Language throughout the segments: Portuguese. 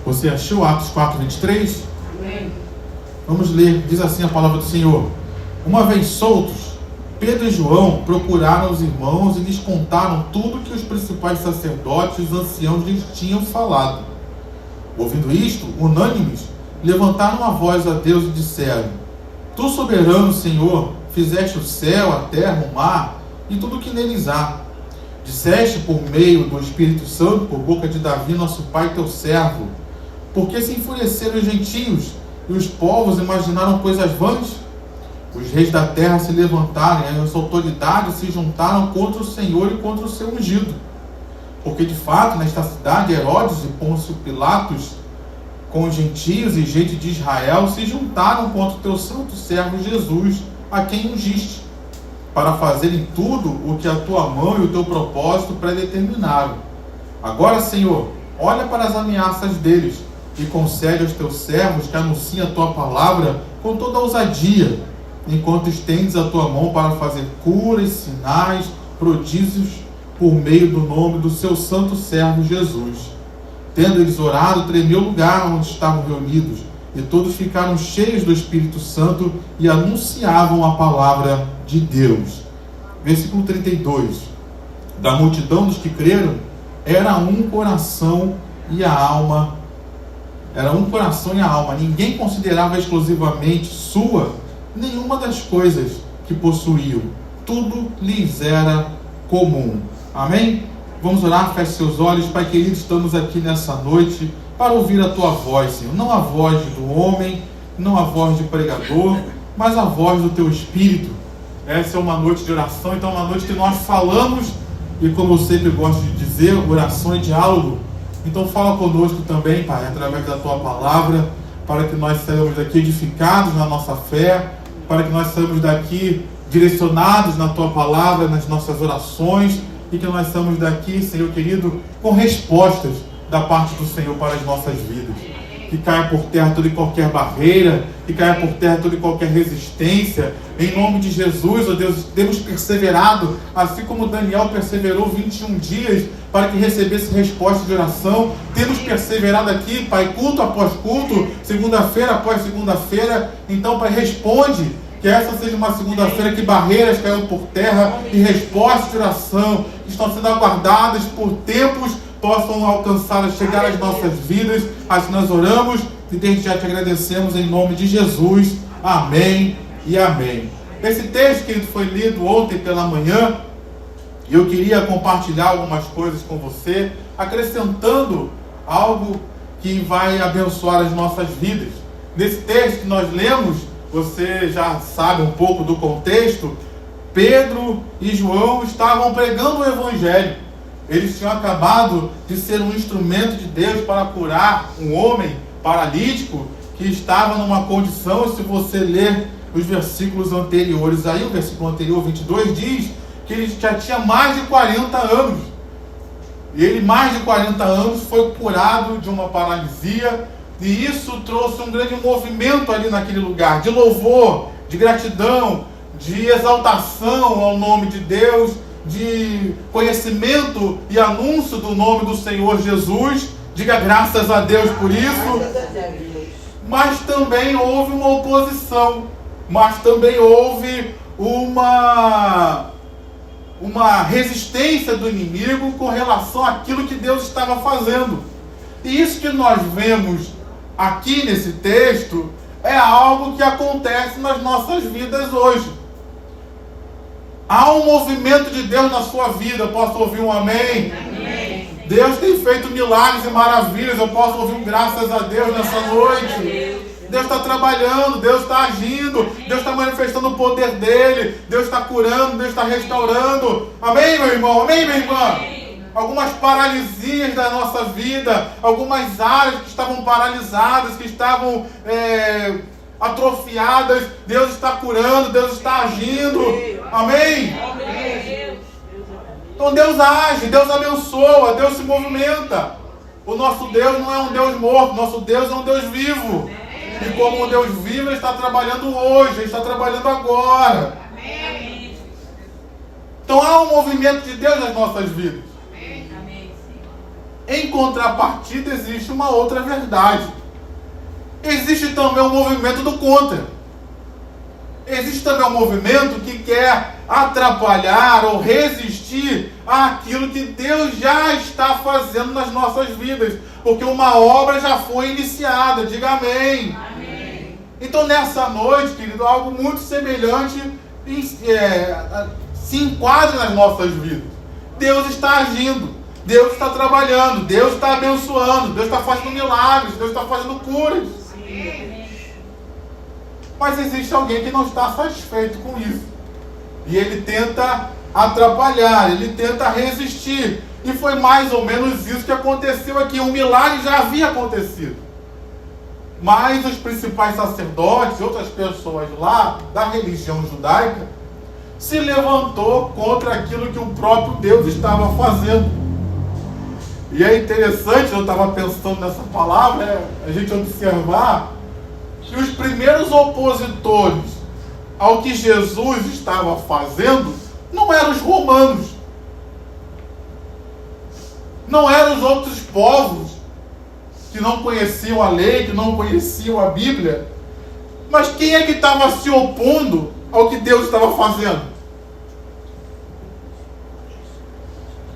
Você achou Atos 4:23? Amém. Vamos ler, diz assim a palavra do Senhor. Uma vez soltos, Pedro e João procuraram os irmãos e lhes contaram tudo que os principais sacerdotes e os anciãos lhes tinham falado. Ouvindo isto, unânimes, levantaram a voz a Deus e disseram: Tu, soberano Senhor, fizeste o céu, a terra, o mar e tudo o que neles há. Disseste por meio do Espírito Santo, por boca de Davi, nosso pai, teu servo, porque se enfureceram os gentios e os povos imaginaram coisas vãs? Os reis da terra se levantaram e as autoridades se juntaram contra o Senhor e contra o seu ungido. Porque de fato nesta cidade Herodes e Pôncio Pilatos, com os gentios e gente de Israel, se juntaram contra o teu santo servo Jesus, a quem ungiste, para fazerem tudo o que a tua mão e o teu propósito predeterminaram. Agora, Senhor, olha para as ameaças deles e concede aos teus servos que anunciem a tua palavra com toda a ousadia, enquanto estendes a tua mão para fazer curas, sinais, prodígios, por meio do nome do seu santo servo Jesus. Tendo eles orado, tremeu o lugar onde estavam reunidos, e todos ficaram cheios do Espírito Santo e anunciavam a palavra de Deus. Versículo 32. Da multidão dos que creram, era um coração e a alma. Ninguém considerava exclusivamente sua nenhuma das coisas que possuíam. Tudo lhes era comum. Amém? Vamos orar, feche seus olhos. Pai querido, estamos aqui nessa noite para ouvir a tua voz, Senhor. Não a voz do homem, não a voz de pregador, mas a voz do teu Espírito. Essa é uma noite de oração, então é uma noite que nós falamos, e como eu sempre gosto de dizer, oração é diálogo. Então fala conosco também, Pai, através da tua palavra, para que nós saiamos daqui edificados na nossa fé, para que nós saiamos daqui direcionados na tua palavra, nas nossas orações, e que nós saiamos daqui, Senhor querido, com respostas da parte do Senhor para as nossas vidas. Que caia por terra toda e qualquer barreira, que caia por terra toda e qualquer resistência. Em nome de Jesus, ó Deus, temos perseverado, assim como Daniel perseverou 21 dias para que recebesse resposta de oração. Temos perseverado aqui, Pai, culto após culto, segunda-feira após segunda-feira. Então, Pai, responde. Que essa seja uma segunda-feira que barreiras caiam por terra e respostas de oração que estão sendo aguardadas por tempos possam alcançar, chegar às nossas vidas. Assim nós oramos e desde já te agradecemos em nome de Jesus. Amém e amém. Esse texto que foi lido ontem pela manhã, eu queria compartilhar algumas coisas com você, acrescentando algo que vai abençoar as nossas vidas. Nesse texto que nós lemos, você já sabe um pouco do contexto. Pedro e João estavam pregando o Evangelho. Eles tinham acabado de ser um instrumento de Deus para curar um homem paralítico que estava numa condição, se você ler os versículos anteriores, aí o versículo anterior, 22, diz que ele já tinha mais de 40 anos. E ele, mais de 40 anos, foi curado de uma paralisia. E isso trouxe um grande movimento ali naquele lugar, de louvor, de gratidão, de exaltação ao nome de Deus, de conhecimento e anúncio do nome do Senhor Jesus. Diga graças a Deus por isso. Mas também houve uma oposição, mas também houve uma resistência do inimigo com relação àquilo que Deus estava fazendo. E isso que nós vemos aqui nesse texto é algo que acontece nas nossas vidas hoje. Há um movimento de Deus na sua vida. Eu posso ouvir um amém? Amém. Deus tem feito milagres e maravilhas. Eu posso ouvir um graças a Deus nessa noite. Deus está trabalhando, Deus está agindo, Deus está manifestando o poder dele, Deus está curando, Deus está restaurando. Amém, meu irmão? Amém, minha irmã? Algumas paralisias da nossa vida, algumas áreas que estavam paralisadas, que estavam atrofiadas, Deus está curando, Deus está agindo. Amém? Então Deus age, Deus abençoa, Deus se movimenta. O nosso Deus não é um Deus morto, nosso Deus é um Deus vivo. E como um Deus vivo, Ele está trabalhando hoje, Ele está trabalhando agora. Então há um movimento de Deus nas nossas vidas. Em contrapartida, existe uma outra verdade. Existe também o movimento do contra. Existe também um movimento que quer atrapalhar ou resistir àquilo que Deus já está fazendo nas nossas vidas. Porque uma obra já foi iniciada. Diga amém. Amém. Então, nessa noite, querido, algo muito semelhante se enquadra nas nossas vidas. Deus está agindo. Deus está trabalhando. Deus está abençoando. Deus está fazendo milagres. Deus está fazendo curas. Mas existe alguém que não está satisfeito com isso. E ele tenta atrapalhar, ele tenta resistir. E foi mais ou menos isso que aconteceu aqui. Um milagre já havia acontecido. Mas os principais sacerdotes e outras pessoas lá da religião judaica se levantou contra aquilo que o próprio Deus estava fazendo. E é interessante, eu estava pensando nessa palavra, a gente observar que os primeiros opositores ao que Jesus estava fazendo não eram os romanos, não eram os outros povos que não conheciam a lei, que não conheciam a Bíblia. Mas quem é que estava se opondo ao que Deus estava fazendo?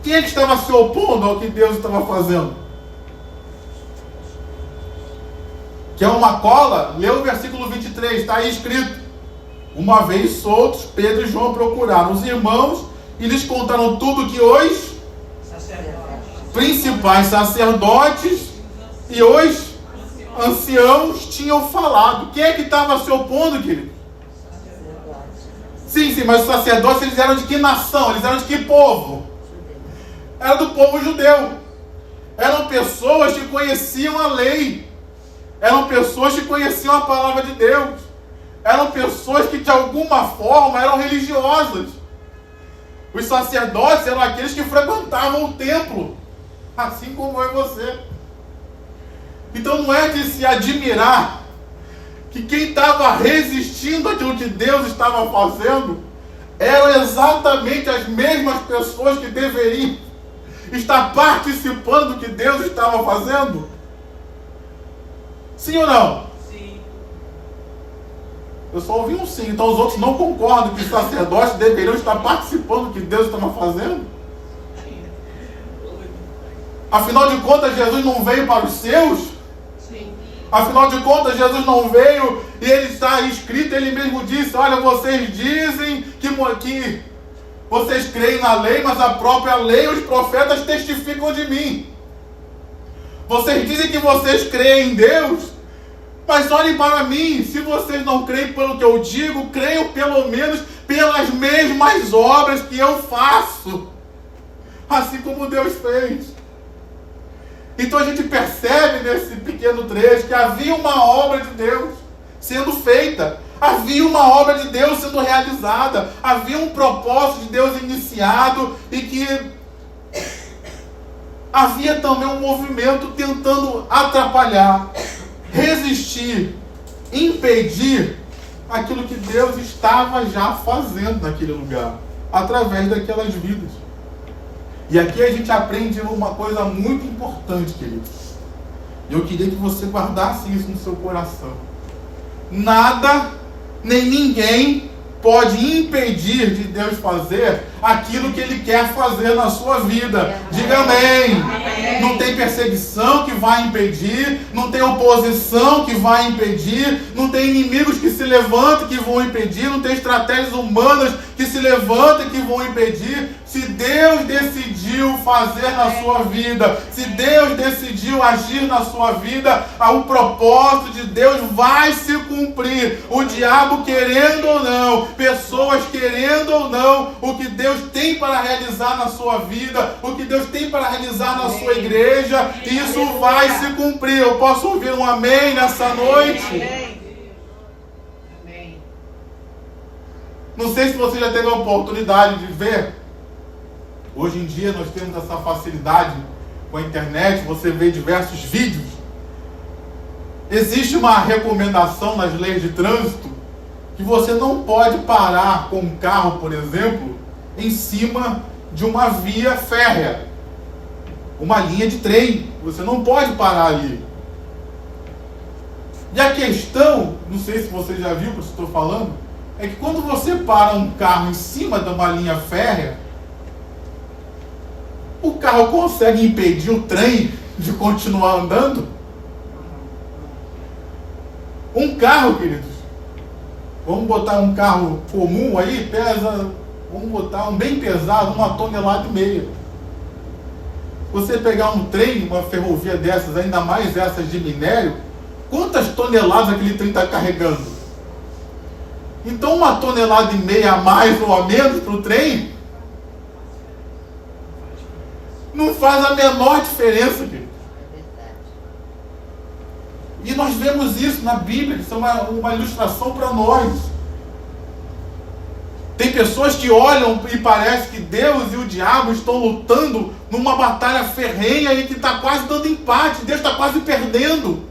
Quem é que estava se opondo ao que Deus estava fazendo? Quer uma cola? Lê o versículo 23, está aí escrito: uma vez soltos, Pedro e João procuraram os irmãos e lhes contaram tudo que os principais sacerdotes e os anciãos tinham falado. Quem é que estava se opondo, querido? Sim, mas os sacerdotes, eles eram de que nação? Eles eram de que povo? Era do povo judeu. Eram pessoas que conheciam a lei. Eram pessoas que conheciam a palavra de Deus. Eram pessoas que de alguma forma eram religiosas. Os sacerdotes eram aqueles que frequentavam o templo, assim como eu e você. Então não é de se admirar que quem estava resistindo àquilo que Deus estava fazendo eram exatamente as mesmas pessoas que deveriam estar participando do que Deus estava fazendo. Sim ou não? Sim. Eu só ouvi um sim, então os outros não concordam que os sacerdotes deveriam estar participando do que Deus estava fazendo? Afinal de contas, Jesus não veio para os seus? Sim. Afinal de contas, Jesus não veio e ele está escrito, ele mesmo disse: olha, vocês dizem que vocês creem na lei, mas a própria lei e os profetas testificam de mim. Vocês dizem que vocês creem em Deus, mas olhem para mim. Se vocês não creem pelo que eu digo, creiam pelo menos pelas mesmas obras que eu faço, assim como Deus fez. Então a gente percebe nesse pequeno trecho que havia uma obra de Deus sendo feita, havia uma obra de Deus sendo realizada, havia um propósito de Deus iniciado e que havia também um movimento tentando atrapalhar, resistir, impedir aquilo que Deus estava já fazendo naquele lugar, através daquelas vidas. E aqui a gente aprende uma coisa muito importante, queridos. Eu queria que você guardasse isso no seu coração. Nada, nem ninguém pode impedir de Deus fazer aquilo que Ele quer fazer na sua vida. Diga amém. Amém. Não tem perseguição que vai impedir, não tem oposição que vai impedir, não tem inimigos que se levantem que vão impedir, não tem estratégias humanas que se levantem que vão impedir. Se Deus decidiu fazer na sua vida, se Deus decidiu agir na sua vida, o propósito de Deus vai se cumprir. O diabo querendo ou não, pessoas querendo ou não, o que Deus tem para realizar na sua vida, o que Deus tem para realizar na sua igreja, isso vai se cumprir. Eu posso ouvir um amém nessa noite? Amém. Não sei se você já teve a oportunidade de ver. Hoje em dia nós temos essa facilidade com a internet, você vê diversos vídeos. Existe uma recomendação nas leis de trânsito que você não pode parar com um carro, por exemplo, em cima de uma via férrea. uma linha de trem. Você não pode parar ali. E a questão, não sei se você já viu o que eu estou falando, é que quando você para um carro em cima de uma linha férrea, o carro consegue impedir o trem de continuar andando? Um carro, queridos, vamos botar um carro comum aí, vamos botar um bem pesado, 1,5 toneladas. Você pegar um trem, uma ferrovia dessas, ainda mais essas de minério, quantas toneladas aquele trem está carregando? Então 1,5 tonelada a mais ou a menos para o trem não faz a menor diferença, querido. E nós vemos isso na Bíblia, isso é uma ilustração para nós. Tem pessoas que olham e parece que Deus e o diabo estão lutando numa batalha ferrenha e que está quase dando empate, Deus está quase perdendo.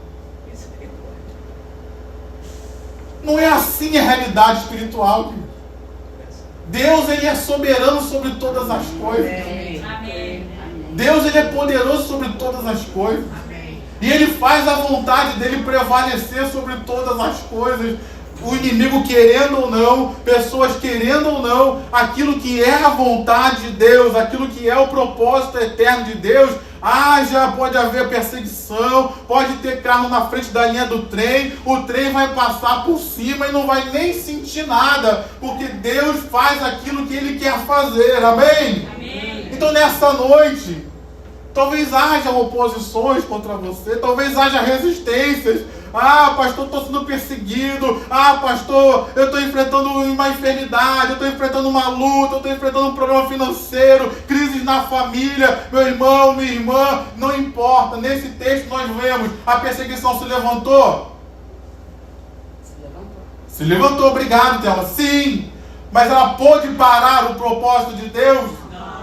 Não é assim a realidade espiritual, querido. Deus, Ele é soberano sobre todas as coisas. Amém. Deus, Ele é poderoso sobre todas as coisas. E Ele faz a vontade dEle prevalecer sobre todas as coisas. O inimigo querendo ou não, pessoas querendo ou não, aquilo que é a vontade de Deus, aquilo que é o propósito eterno de Deus, pode haver perseguição, pode ter carro na frente da linha do trem, o trem vai passar por cima e não vai nem sentir nada, porque Deus faz aquilo que Ele quer fazer, amém? Amém. Então nessa noite, talvez haja oposições contra você, talvez haja resistências. Pastor, estou sendo perseguido. Pastor, eu estou enfrentando uma enfermidade, eu estou enfrentando uma luta, eu estou enfrentando um problema financeiro, crises na família, meu irmão, minha irmã, não importa. Nesse texto nós vemos, a perseguição se levantou? Se levantou, obrigado, Thelma. Sim, mas ela pôde parar o propósito de Deus? Não.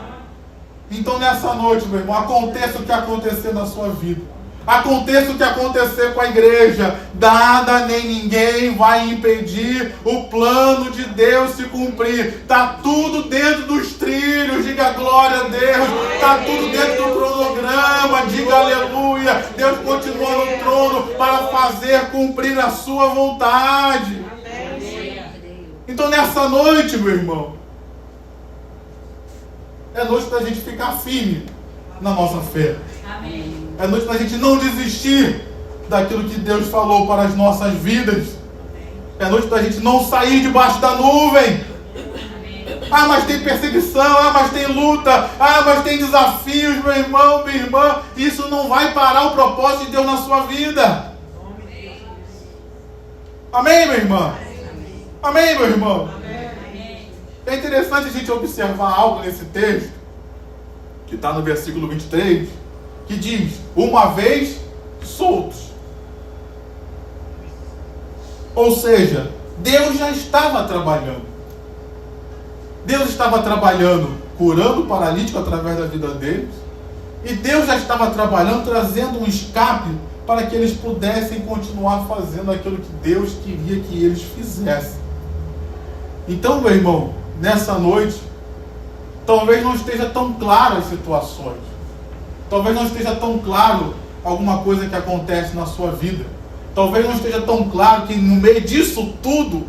Então nessa noite, meu irmão, aconteça o que acontecer na sua vida. Aconteça o que acontecer com a igreja, nada nem ninguém vai impedir o plano de Deus se cumprir. Está tudo dentro dos trilhos, diga glória a Deus. Está tudo dentro do cronograma, diga aleluia. Deus continua no trono para fazer cumprir a sua vontade. Então nessa noite, meu irmão, é noite da gente ficar firme na nossa fé. Amém. É noite da gente não desistir daquilo que Deus falou para as nossas vidas. É noite da gente não sair debaixo da nuvem. Mas tem perseguição, mas tem luta, mas tem desafios, meu irmão, minha irmã. Isso não vai parar o propósito de Deus na sua vida. Amém, minha irmã? Amém, meu irmão? É interessante a gente observar algo nesse texto, que está no versículo 23, que diz, uma vez soltos. Ou seja, Deus já estava trabalhando. Deus estava trabalhando, curando o paralítico através da vida deles. E Deus já estava trabalhando, trazendo um escape para que eles pudessem continuar fazendo aquilo que Deus queria que eles fizessem. Então, meu irmão, nessa noite, talvez não esteja tão claro as situações. Talvez não esteja tão claro alguma coisa que acontece na sua vida. Talvez não esteja tão claro que no meio disso tudo,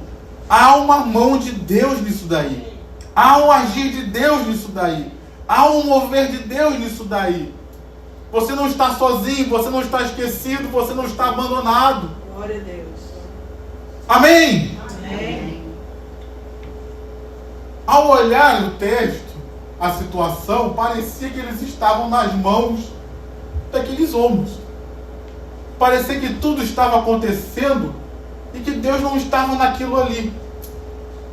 há uma mão de Deus nisso daí. Há um agir de Deus nisso daí. Há um mover de Deus nisso daí. Você não está sozinho, você não está esquecido, você não está abandonado. Glória a Deus. Amém? Amém. Ao olhar o texto, a situação, parecia que eles estavam nas mãos daqueles homens. Parecia que tudo estava acontecendo e que Deus não estava naquilo ali.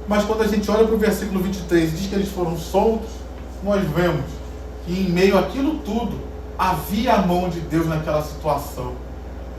Mas quando a gente olha para o versículo 23 e diz que eles foram soltos, nós vemos que em meio àquilo tudo, havia a mão de Deus naquela situação.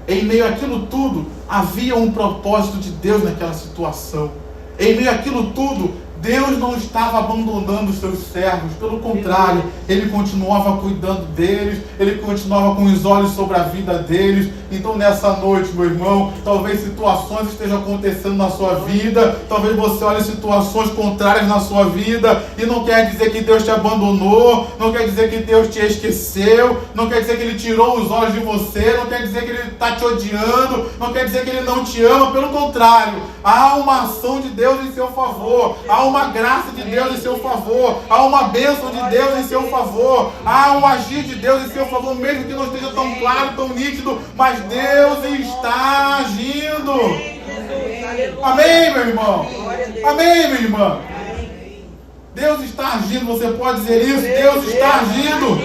Em meio àquilo tudo, havia um propósito de Deus naquela situação. Em meio àquilo tudo, Deus não estava abandonando os seus servos, pelo contrário, Ele continuava cuidando deles, Ele continuava com os olhos sobre a vida deles. Então nessa noite, meu irmão, talvez situações estejam acontecendo na sua vida, talvez você olhe situações contrárias na sua vida, e não quer dizer que Deus te abandonou, não quer dizer que Deus te esqueceu, não quer dizer que Ele tirou os olhos de você, não quer dizer que Ele está te odiando, não quer dizer que Ele não te ama, pelo contrário, há uma ação de Deus em seu favor, há uma graça de Deus em seu favor, há uma bênção de Deus em seu favor, há um agir de Deus em seu favor, mesmo que não esteja tão claro, tão nítido, mas Deus está agindo. Amém, meu irmão? Amém, minha irmã? Deus está agindo, você pode dizer isso? Deus está agindo.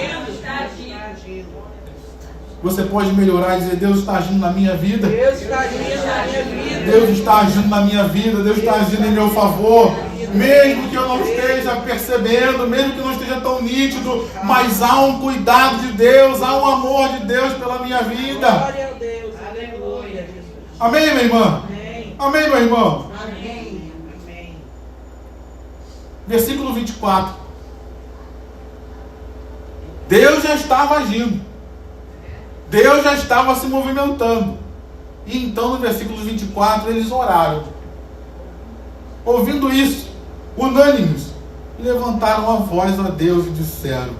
Você pode melhorar e dizer: Deus está agindo na minha vida. Deus está agindo na minha vida. Deus está agindo na minha vida. Deus está agindo em meu favor. Mesmo que eu não esteja percebendo, mesmo que não esteja tão nítido, mas há um cuidado de Deus, há um amor de Deus pela minha vida. Glória a Deus. Aleluia. Amém, minha irmã? Amém. Amém, meu irmão? Amém. Amém. Versículo 24. Deus já estava agindo. Deus já estava se movimentando. E então no versículo 24 eles oraram. Ouvindo isso, unânimes, levantaram a voz a Deus e disseram.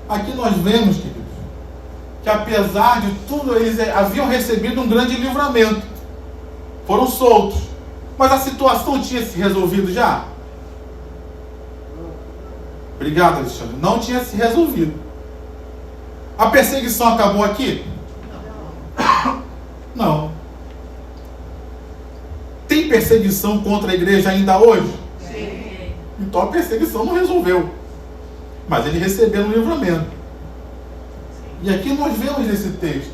Aqui nós vemos, queridos, que apesar de tudo, eles haviam recebido um grande livramento. Foram soltos. Mas a situação tinha se resolvido já? Obrigado, Alexandre. Não tinha se resolvido. A perseguição acabou aqui? Não. Tem perseguição contra a igreja ainda hoje? Sim. Então a perseguição não resolveu. Mas ele recebeu um livramento. E aqui nós vemos nesse texto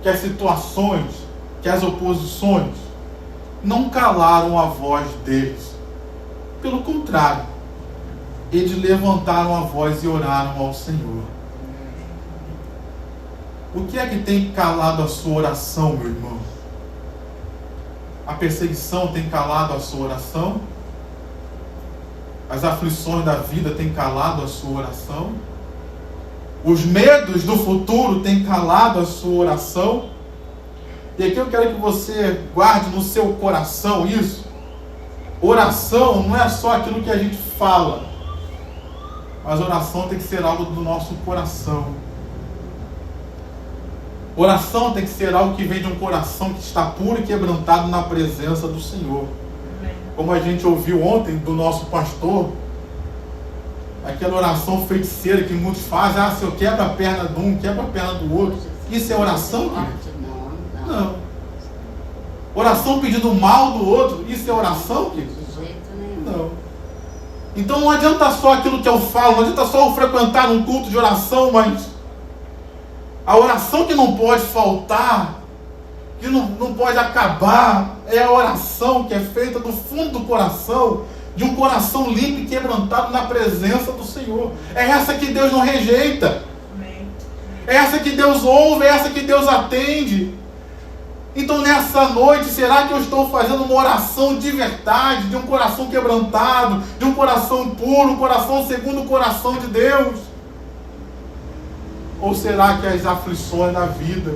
que as situações, que as oposições não calaram a voz deles. Pelo contrário, eles levantaram a voz e oraram ao Senhor. O que é que tem calado a sua oração, meu irmão? A perseguição tem calado a sua oração? As aflições da vida têm calado a sua oração? Os medos do futuro têm calado a sua oração? E aqui eu quero que você guarde no seu coração isso. Oração não é só aquilo que a gente fala, mas oração tem que ser algo do nosso coração. Oração tem que ser algo que vem de um coração que está puro e quebrantado na presença do Senhor. Como a gente ouviu ontem do nosso pastor, aquela oração feiticeira que muitos fazem: ah, se eu quebro a perna de um, quebro a perna do outro. Isso é oração, querido? Não. Oração pedindo mal do outro, isso é oração, querido? Não. Então não adianta só aquilo que eu falo, não adianta só eu frequentar um culto de oração, mas a oração que não pode faltar, que não pode acabar, é a oração que é feita do fundo do coração, de um coração limpo e quebrantado na presença do Senhor. É essa que Deus não rejeita. É essa que Deus ouve, é essa que Deus atende. Então nessa noite, será que eu estou fazendo uma oração de verdade, de um coração quebrantado, de um coração puro, um coração segundo o coração de Deus? Ou será que as aflições da vida,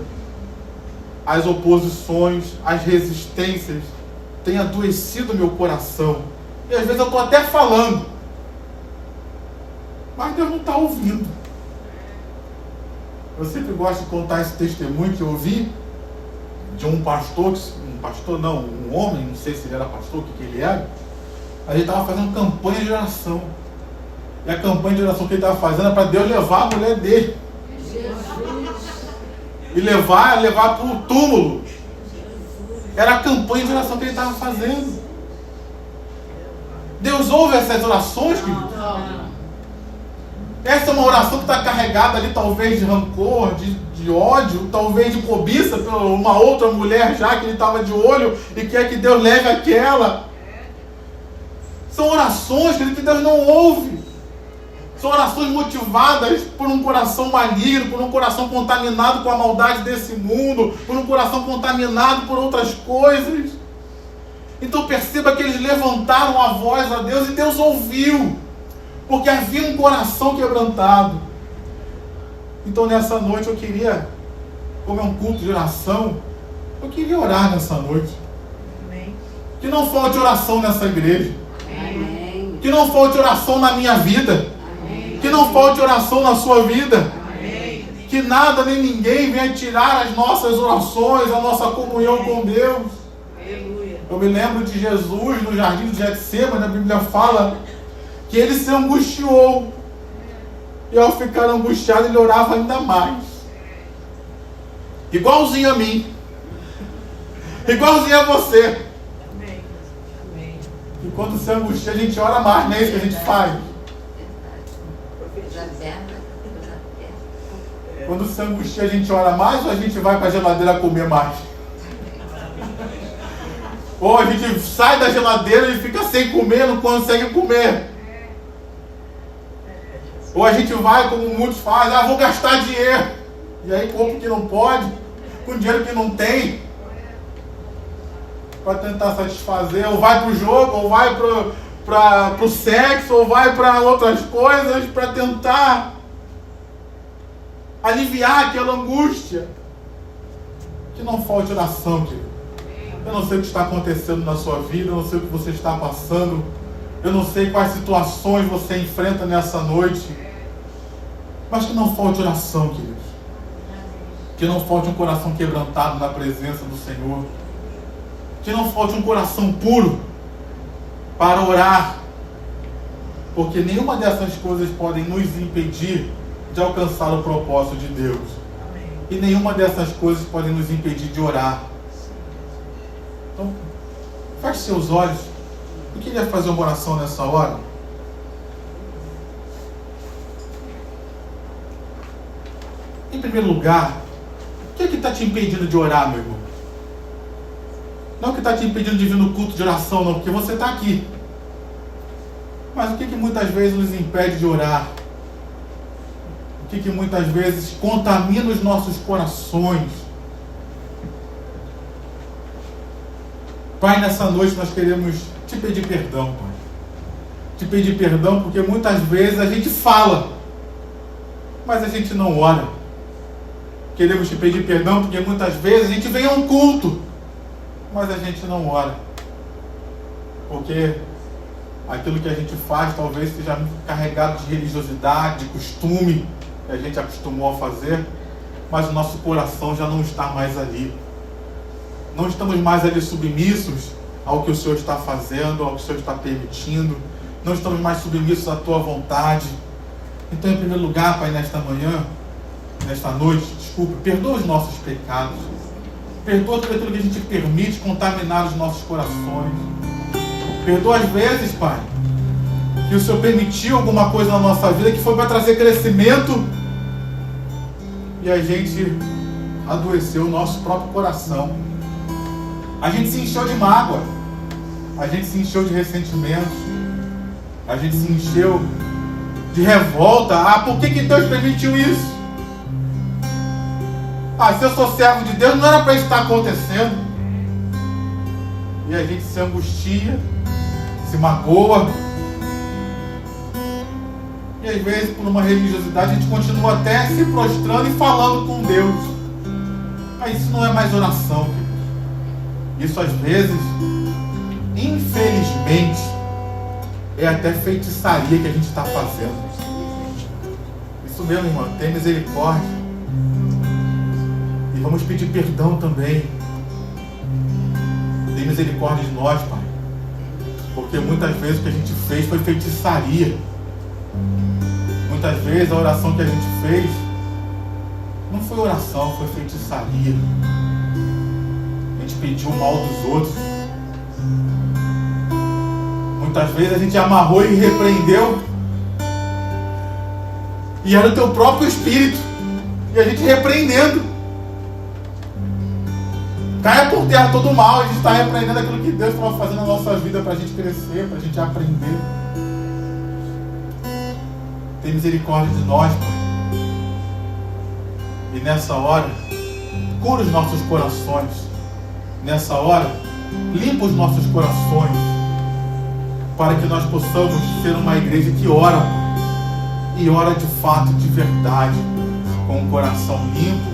as oposições, as resistências têm adoecido meu coração? E às vezes eu estou até falando, mas Deus não está ouvindo. Eu sempre gosto de contar esse testemunho que eu ouvi de um pastor, um homem, não sei se ele era pastor, o que ele era. A gente estava fazendo campanha de oração. E a campanha de oração que ele estava fazendo era para Deus levar a mulher dele. E levar para o túmulo. Era a campanha de oração que ele estava fazendo. Deus ouve essas orações, querido? Essa é uma oração que está carregada ali, talvez de rancor, de ódio, talvez de cobiça por uma outra mulher já que ele estava de olho e quer que Deus leve aquela. São orações, querido, que Deus não ouve. São orações motivadas por um coração maligno, por um coração contaminado com a maldade desse mundo, por um coração contaminado por outras coisas. Então perceba que eles levantaram a voz a Deus e Deus ouviu. porque havia um coração quebrantado. Então nessa noite eu queria, como é um culto de oração, eu queria orar nessa noite. Amém. Que não falte oração nessa igreja. Amém. Que não falte oração na minha vida. Amém. Que não falte oração na sua vida. Amém. Que nada nem ninguém venha tirar as nossas orações, a nossa comunhão com Deus. Aleluia. Eu me lembro de Jesus no jardim de Getsêmani, a Bíblia fala que ele se angustiou. E ao ficar angustiado, ele orava ainda mais. Igualzinho a mim. Igualzinho a você. Amém. Amém. E quando se angustia, a gente ora mais, não é isso que a gente faz? Quando se angustia, a gente ora mais ou a gente vai para a geladeira comer mais? Ou a gente sai da geladeira e fica sem comer, não consegue comer? Ou a gente vai, como muitos fazem, vou gastar dinheiro. E aí compra o que não pode, com dinheiro que não tem, para tentar satisfazer. Ou vai para o jogo, ou vai para o sexo, ou vai para outras coisas, para tentar aliviar aquela angústia. Que não falte oração, querido. Eu não sei o que está acontecendo na sua vida, eu não sei o que você está passando, eu não sei quais situações você enfrenta nessa noite, mas que não falte oração, queridos. Que não falte um coração quebrantado na presença do Senhor. Que não falte um coração puro para orar, porque nenhuma dessas coisas podem nos impedir de alcançar o propósito de Deus. Amém. E nenhuma dessas coisas podem nos impedir de orar. Então, feche seus olhos. Eu queria fazer uma oração nessa hora. Em primeiro lugar, o que é que está te impedindo de orar, meu irmão? Não o que está te impedindo de vir no culto de oração, não, porque você está aqui. Mas o que muitas vezes nos impede de orar? O que muitas vezes contamina os nossos corações? Pai, nessa noite nós queremos te pedir perdão, Pai. Te pedir perdão porque muitas vezes a gente fala, mas a gente não ora. Queremos te pedir perdão porque muitas vezes a gente vem a um culto, mas a gente não ora. Porque aquilo que a gente faz talvez seja carregado de religiosidade, de costume, que a gente acostumou a fazer, mas o nosso coração já não está mais ali. Não estamos mais ali submissos ao que o Senhor está fazendo, ao que o Senhor está permitindo. Não estamos mais submissos à Tua vontade. Então, em primeiro lugar, Pai, nesta manhã, nesta noite, desculpa, perdoa os nossos pecados. Perdoa tudo aquilo que a gente permite contaminar os nossos corações. Perdoa às vezes, Pai, que o Senhor permitiu alguma coisa na nossa vida que foi para trazer crescimento e a gente adoeceu o nosso próprio coração. A gente se encheu de mágoa, a gente se encheu de ressentimentos, a gente se encheu de revolta. Por que Deus permitiu isso? Se eu sou servo de Deus, não era para isso estar acontecendo. E a gente se angustia, se magoa. E às vezes, por uma religiosidade, a gente continua até se prostrando e falando com Deus. Mas isso não é mais oração, querido. Isso às vezes, infelizmente, é até feitiçaria que a gente está fazendo. Isso mesmo, irmão. Tem misericórdia. E vamos pedir perdão também. Tem misericórdia de nós, Pai. Porque muitas vezes o que a gente fez foi feitiçaria. Muitas vezes a oração que a gente fez não foi oração, foi feitiçaria. A gente pediu o mal dos outros. Muitas vezes a gente amarrou e repreendeu. E era o teu próprio espírito. E a gente repreendendo. Caia por terra todo o mal. A gente está repreendendo aquilo que Deus estava fazendo na nossa vida para a gente crescer, para a gente aprender. Tem misericórdia de nós, Pai. E nessa hora, cura os nossos corações. Nessa hora, limpa os nossos corações. para que nós possamos ser uma igreja que ora, e ora de fato, de verdade, com o coração limpo,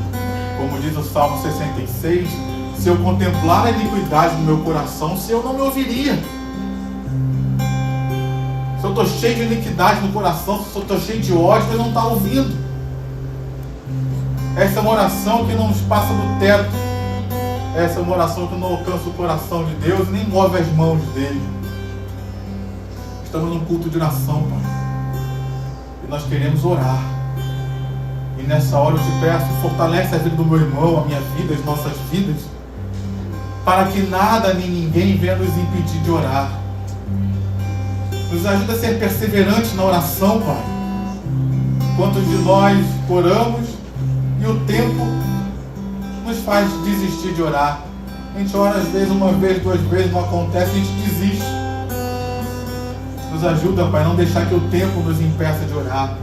como diz o Salmo 66, se eu contemplar a iniquidade no meu coração, se eu não me ouviria. Se eu estou cheio de iniquidade no coração, se eu estou cheio de ódio, eu não está ouvindo. Essa é uma oração que não nos passa do teto. Essa é uma oração que não alcança o coração de Deus, nem move as mãos dele. Estamos num culto de oração, Pai, e nós queremos orar. E nessa hora eu te peço, fortalece a vida do meu irmão, a minha vida, as nossas vidas, para que nada nem ninguém venha nos impedir de orar. Nos ajuda a ser perseverantes na oração, Pai. Quantos de nós oramos e o tempo nos faz desistir de orar? A gente ora às vezes, uma vez, duas vezes, não acontece, a gente desiste. Nos ajuda, Pai, a não deixar que o tempo nos impeça de orar.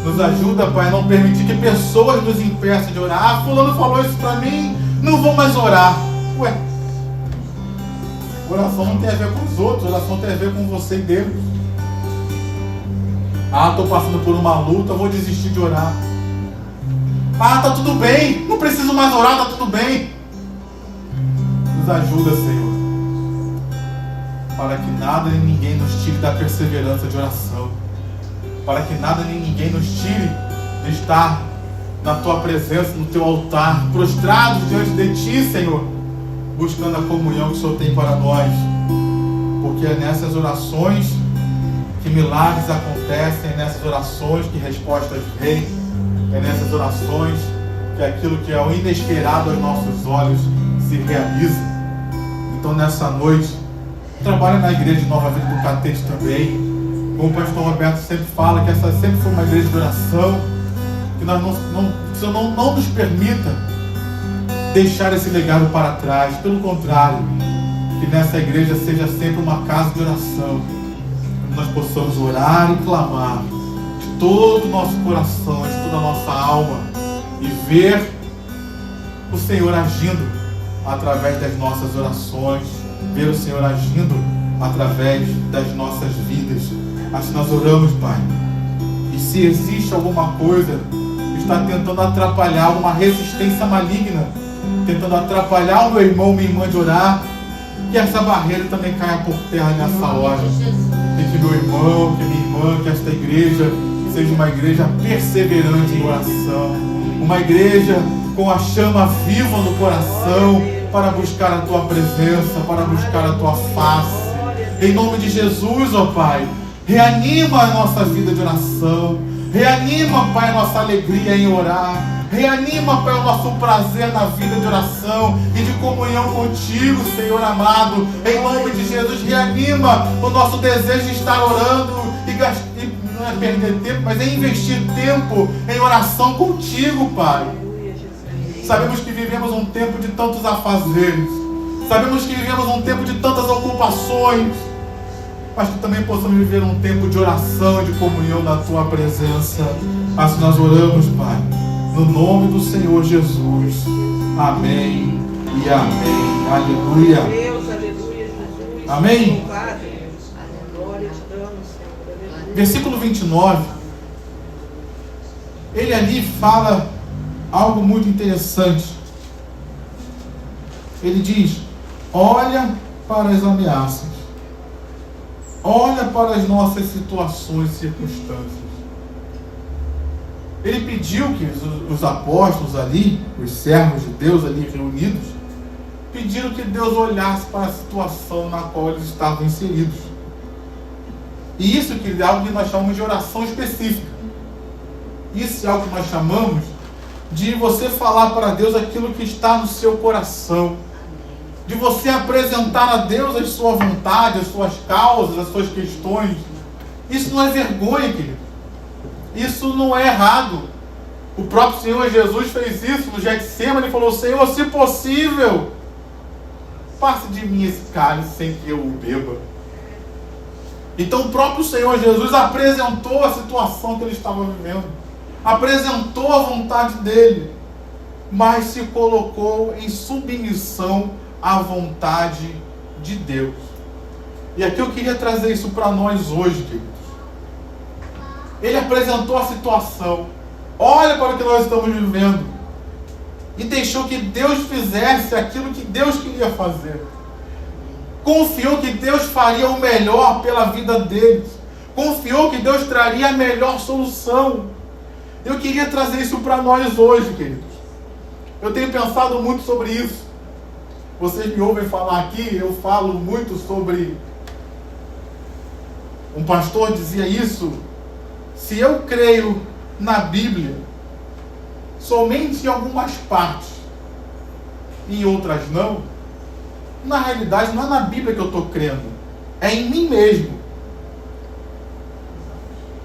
Nos ajuda, Pai, a não permitir que pessoas nos impeçam de orar. Ah, fulano falou isso pra mim, não vou mais orar. Ué, oração não tem a ver com os outros, oração tem a ver com você e Deus. Ah, estou passando por uma luta, vou desistir de orar. Ah, está tudo bem, não preciso mais orar, está tudo bem. Nos ajuda, Senhor, para que nada nem ninguém nos tire da perseverança de oração, para que nada nem ninguém nos tire de estar na Tua presença, no Teu altar, prostrados diante de Ti, Senhor, buscando a comunhão que o Senhor tem para nós, porque é nessas orações que milagres acontecem, é nessas orações que respostas vêm, é nessas orações que aquilo que é o inesperado aos nossos olhos se realiza. Então nessa noite, trabalha na igreja de Nova Vida do Catete também, como o pastor Roberto sempre fala, que essa sempre foi uma igreja de oração, que nós o Senhor não nos permita deixar esse legado para trás, pelo contrário, que nessa igreja seja sempre uma casa de oração, que nós possamos orar e clamar de todo o nosso coração, de toda a nossa alma, e ver o Senhor agindo através das nossas orações, ver o Senhor agindo através das nossas vidas. Assim nós oramos, Pai, e se existe alguma coisa que está tentando atrapalhar, uma resistência maligna, tentando atrapalhar o meu irmão, minha irmã de orar, que essa barreira também caia por terra nessa hora. E que meu irmão, que minha irmã, que esta igreja seja uma igreja perseverante em oração, uma igreja com a chama viva no coração para buscar a Tua presença, para buscar a Tua face. Em nome de Jesus, ó Pai, reanima a nossa vida de oração, reanima, Pai, a nossa alegria em orar, reanima, Pai, o nosso prazer na vida de oração e de comunhão contigo, Senhor amado. Em nome de Jesus, reanima o nosso desejo de estar orando e não é perder tempo, mas é investir tempo em oração contigo, Pai. Sabemos que vivemos um tempo de tantos afazeres, sabemos que vivemos um tempo de tantas ocupações, mas que também possamos viver um tempo de oração e de comunhão na Tua presença. Assim nós oramos, Pai, no nome do Senhor Jesus. Amém e amém. Aleluia. Deus, aleluia, Jesus. Amém. Glória te damos, Senhor. Aleluia. Versículo 29. Ele ali fala algo muito interessante. Ele diz: olha para as ameaças, olha para as nossas situações e circunstâncias. Ele pediu que os apóstolos ali, os servos de Deus ali reunidos, pediram que Deus olhasse para a situação na qual eles estavam inseridos. E isso que é algo que nós chamamos de oração específica. Isso é algo que nós chamamos de você falar para Deus aquilo que está no seu coração, de você apresentar a Deus a sua vontade, as suas causas, as suas questões. Isso não é vergonha, querido. Isso não é errado. O próprio Senhor Jesus fez isso no Getsemane. Ele falou: Senhor, se possível, passe de mim esse cálice sem que eu o beba. Então o próprio Senhor Jesus apresentou a situação que ele estava vivendo, apresentou a vontade dele, mas se colocou em submissão à vontade de Deus. E aqui eu queria trazer isso para nós hoje, queridos. Ele apresentou a situação. Olha para o que nós estamos vivendo. E deixou que Deus fizesse aquilo que Deus queria fazer. Confiou que Deus faria o melhor pela vida deles. Confiou que Deus traria a melhor solução. Eu queria trazer isso para nós hoje, queridos. Eu tenho pensado muito sobre isso. Vocês me ouvem falar aqui, eu falo muito sobre... Um pastor dizia isso: se eu creio na Bíblia somente em algumas partes e em outras não, na realidade não é na Bíblia que eu estou crendo, é em mim mesmo.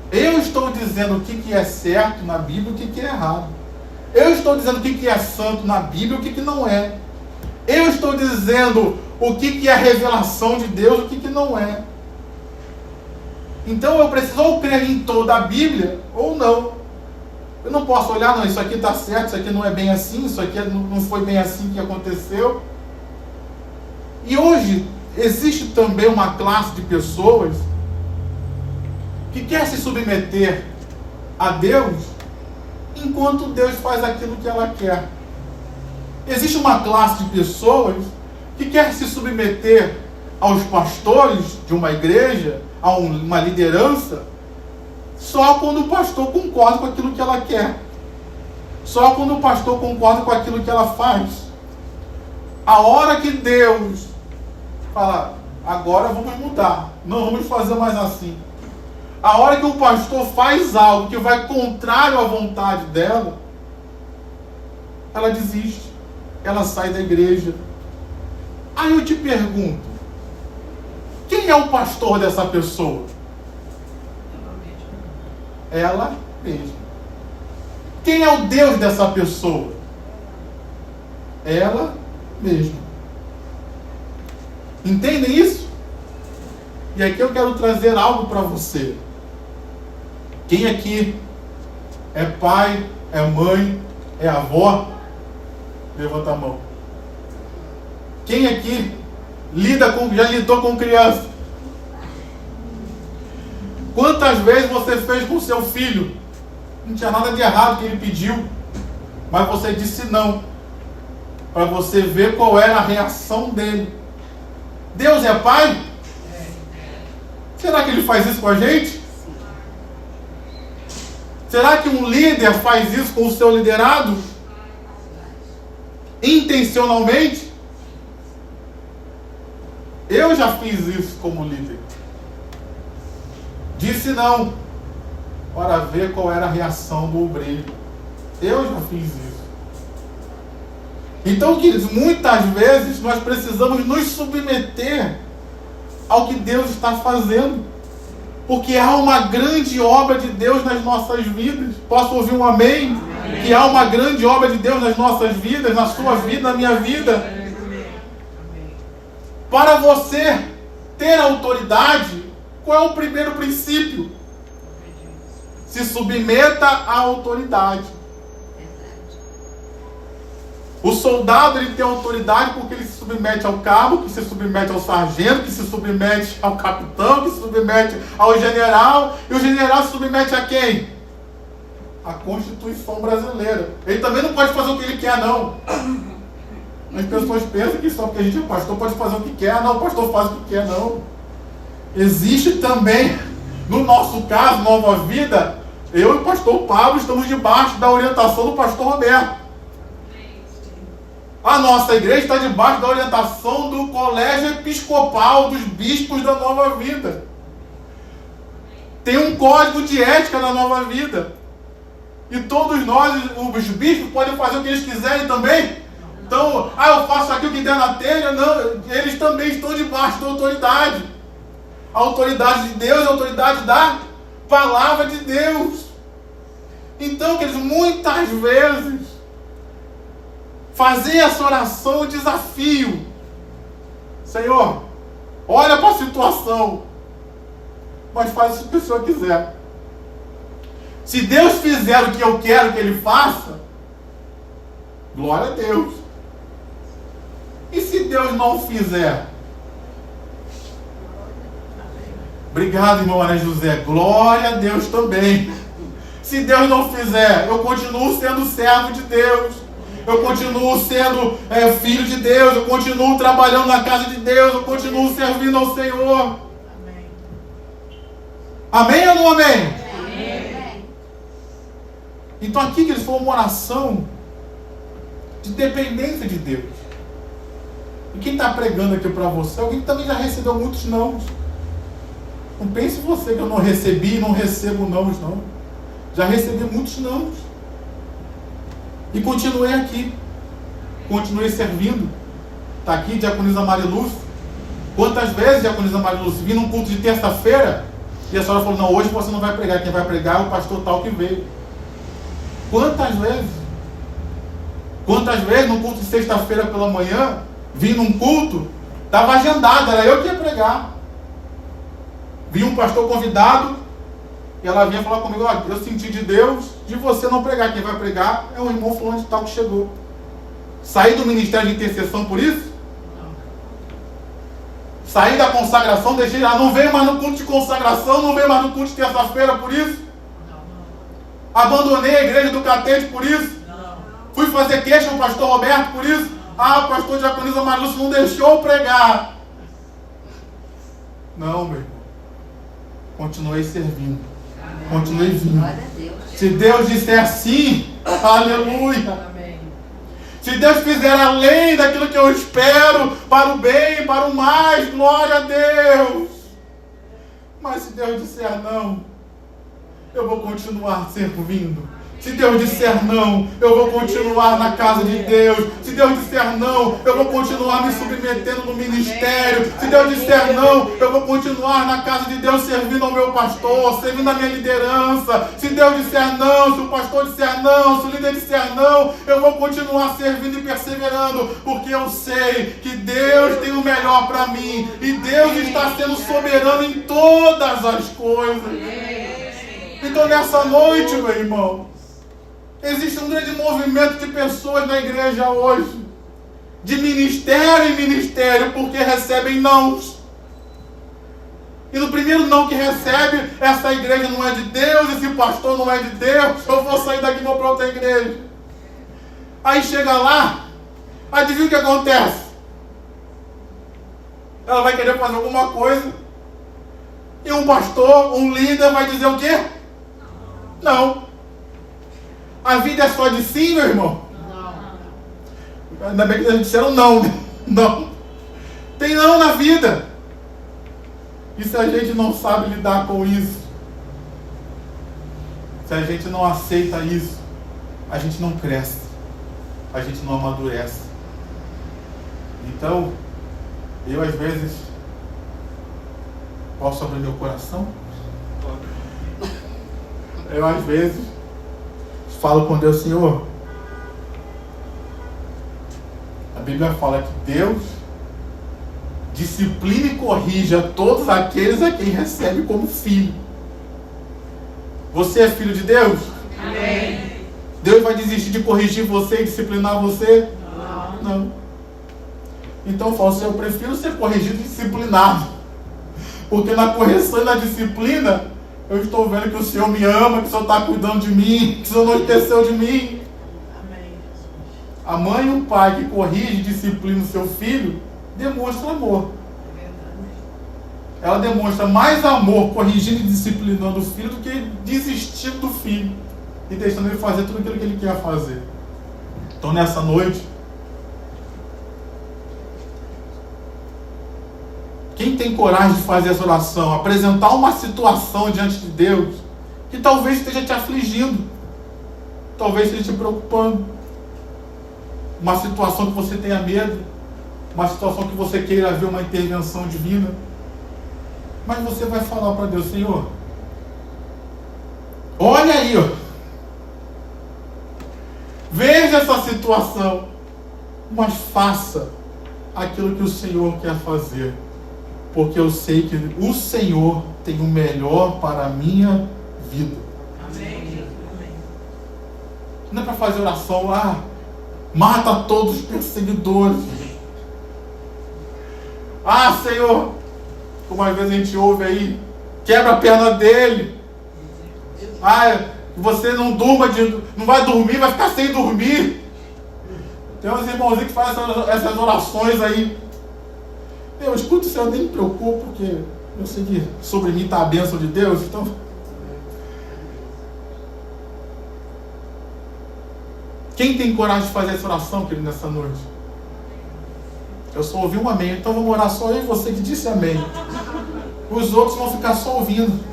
Eu estou dizendo o que é certo na Bíblia e o que é errado. Eu estou dizendo o que é santo na Bíblia e o que não é. Eu estou dizendo o que é a revelação de Deus e o que não é. Então eu preciso ou crer em toda a Bíblia ou não. Eu não posso olhar, não, isso aqui está certo, isso aqui não é bem assim, isso aqui não foi bem assim que aconteceu. E hoje existe também uma classe de pessoas que quer se submeter a Deus enquanto Deus faz aquilo que ela quer. Existe uma classe de pessoas que quer se submeter aos pastores de uma igreja, a uma liderança, só quando o pastor concorda com aquilo que ela quer. Só quando o pastor concorda com aquilo que ela faz. A hora que Deus fala, agora vamos mudar, não vamos fazer mais assim. A hora que o pastor faz algo que vai contrário à vontade dela, ela desiste, ela sai da igreja. Aí eu te pergunto, quem é o pastor dessa pessoa? Ela mesma. Quem é o Deus dessa pessoa? Ela mesma. Entendem isso? E aqui eu quero trazer algo para você. Quem aqui é pai, é mãe, é avó? Levanta a mão. Quem aqui já lidou com criança? Quantas vezes você fez com seu filho? Não tinha nada de errado que ele pediu, mas você disse não, para você ver qual era a reação dele. Deus é pai? Será que ele faz isso com a gente? Será que um líder faz isso com o seu liderado? Intencionalmente? Eu já fiz isso como líder. Disse não, para ver qual era a reação do obreiro. Eu já fiz isso. Então, queridos, muitas vezes nós precisamos nos submeter ao que Deus está fazendo, porque há uma grande obra de Deus nas nossas vidas. Posso ouvir um amém? Amém. Que há uma grande obra de Deus nas nossas vidas, na sua vida, na minha vida. Para você ter autoridade, qual é o primeiro princípio? Se submeta à autoridade. O soldado, ele tem autoridade porque ele se submete ao cabo, que se submete ao sargento, que se submete ao capitão, que se submete ao general. E o general se submete a quem? A Constituição brasileira. Ele também não pode fazer o que ele quer, não. As pessoas pensam que só porque a gente é pastor pode fazer o que quer. Não, o pastor faz o que quer, não. Existe também, no nosso caso, Nova Vida, eu e o pastor Pablo estamos debaixo da orientação do pastor Roberto. A nossa igreja está debaixo da orientação do colégio episcopal, dos bispos da Nova Vida. Tem um código de ética na Nova Vida. E todos nós, os bispos, podem fazer o que eles quiserem também. Então, eu faço aqui o que der na telha. Não, eles também estão debaixo da autoridade. A autoridade de Deus é a autoridade da palavra de Deus. Então, queridos, muitas vezes, fazer essa oração é um desafio. Senhor, olha para a situação, mas faz o que a pessoa quiser. Se Deus fizer o que eu quero que Ele faça, glória a Deus. E se Deus não fizer? Obrigado, irmão Maria José. Glória a Deus também. Se Deus não fizer, eu continuo sendo servo de Deus. Eu continuo sendo filho de Deus. Eu continuo trabalhando na casa de Deus. Eu continuo servindo ao Senhor. Amém. Amém ou não amém? Amém. Então aqui que eles foram uma oração de dependência de Deus. E quem está pregando aqui para você, alguém que também já recebeu muitos nãos. Não pense você que eu não recebi e não recebo nãos, não. Já recebi muitos nãos. E continuei aqui. Continuei servindo. Está aqui, diaconisa Marilúcia. Quantas vezes, diaconisa Marilúcia, vim num culto de terça-feira e a senhora falou, não, hoje você não vai pregar. Quem vai pregar é o pastor tal que veio. Quantas vezes? Quantas vezes num culto de sexta-feira pela manhã, vim num culto, estava agendado, era eu que ia pregar. Vi um pastor convidado, e ela vinha falar comigo, ó, eu senti de Deus, de você não pregar, quem vai pregar é o irmão fulano de tal que chegou. Saí do ministério de intercessão por isso? Saí da consagração, deixei, não veio mais no culto de consagração, não veio mais no culto de terça-feira por isso? Abandonei a igreja do Catete por isso? Fui fazer queixa ao pastor Roberto por isso? O pastor diaconisa Marilúcia não deixou pregar. Não, meu irmão. Continuei servindo. Continuei vindo. Se Deus disser sim, aleluia. Amém. Se Deus fizer além daquilo que eu espero, para o bem, para o mais, glória a Deus. Mas se Deus disser não, eu vou continuar servindo. Se Deus disser não, eu vou continuar na casa de Deus. Se Deus disser não, eu vou continuar me submetendo no ministério. Se Deus disser não, eu vou continuar na casa de Deus servindo ao meu pastor, servindo a minha liderança. Se Deus disser não, se o pastor disser não, se o líder disser não, eu vou continuar servindo e perseverando, porque eu sei que Deus tem o melhor para mim e Deus está sendo soberano em todas as coisas. Então nessa noite, meu irmão, existe um grande movimento de pessoas na igreja hoje, de ministério em ministério, porque recebem nãos. E no primeiro não que recebe, essa igreja não é de Deus, esse pastor não é de Deus, eu vou sair daqui e vou para outra igreja. Aí chega lá, adivinha o que acontece? Ela vai querer fazer alguma coisa, e um pastor, um líder vai dizer o quê? Não. A vida é só de sim, meu irmão? Não. Ainda bem que eles disseram não. Não. Tem não na vida. E se a gente não sabe lidar com isso, se a gente não aceita isso, a gente não cresce. A gente não amadurece. Então, eu às vezes posso abrir meu coração? Eu às vezes falo com Deus, Senhor, a Bíblia fala que Deus disciplina e corrige a todos aqueles a quem recebe como filho. Você é filho de Deus? Amém. Deus vai desistir de corrigir você e disciplinar você? Não. Então eu falo, Senhor, eu prefiro ser corrigido e disciplinado, porque na correção e na disciplina eu estou vendo que o Senhor me ama, que o Senhor está cuidando de mim, que o Senhor não esqueceu de mim. Amém. A mãe e o pai que corrige e disciplina o seu filho, demonstra amor. Ela demonstra mais amor corrigindo e disciplinando o filho do que desistindo do filho e deixando ele fazer tudo aquilo que ele quer fazer. Então nessa noite, quem tem coragem de fazer essa oração, apresentar uma situação diante de Deus, que talvez esteja te afligindo, talvez esteja te preocupando, uma situação que você tenha medo, uma situação que você queira ver uma intervenção divina, mas você vai falar para Deus, Senhor, olha aí, ó, veja essa situação, mas faça aquilo que o Senhor quer fazer, porque eu sei que o Senhor tem o melhor para a minha vida. Amém. Não é para fazer oração, mata todos os perseguidores. Senhor, como às vezes a gente ouve aí, quebra a perna dele. Você não vai dormir, vai ficar sem dormir. Tem uns irmãozinhos que fazem essas orações aí. Eu escuto isso, eu nem me preocupo, porque eu sei que sobre mim está a bênção de Deus. Então, quem tem coragem de fazer essa oração, querido, nessa noite? Eu só ouvi um amém, então vamos orar só eu e você que disse amém. Os outros vão ficar só ouvindo.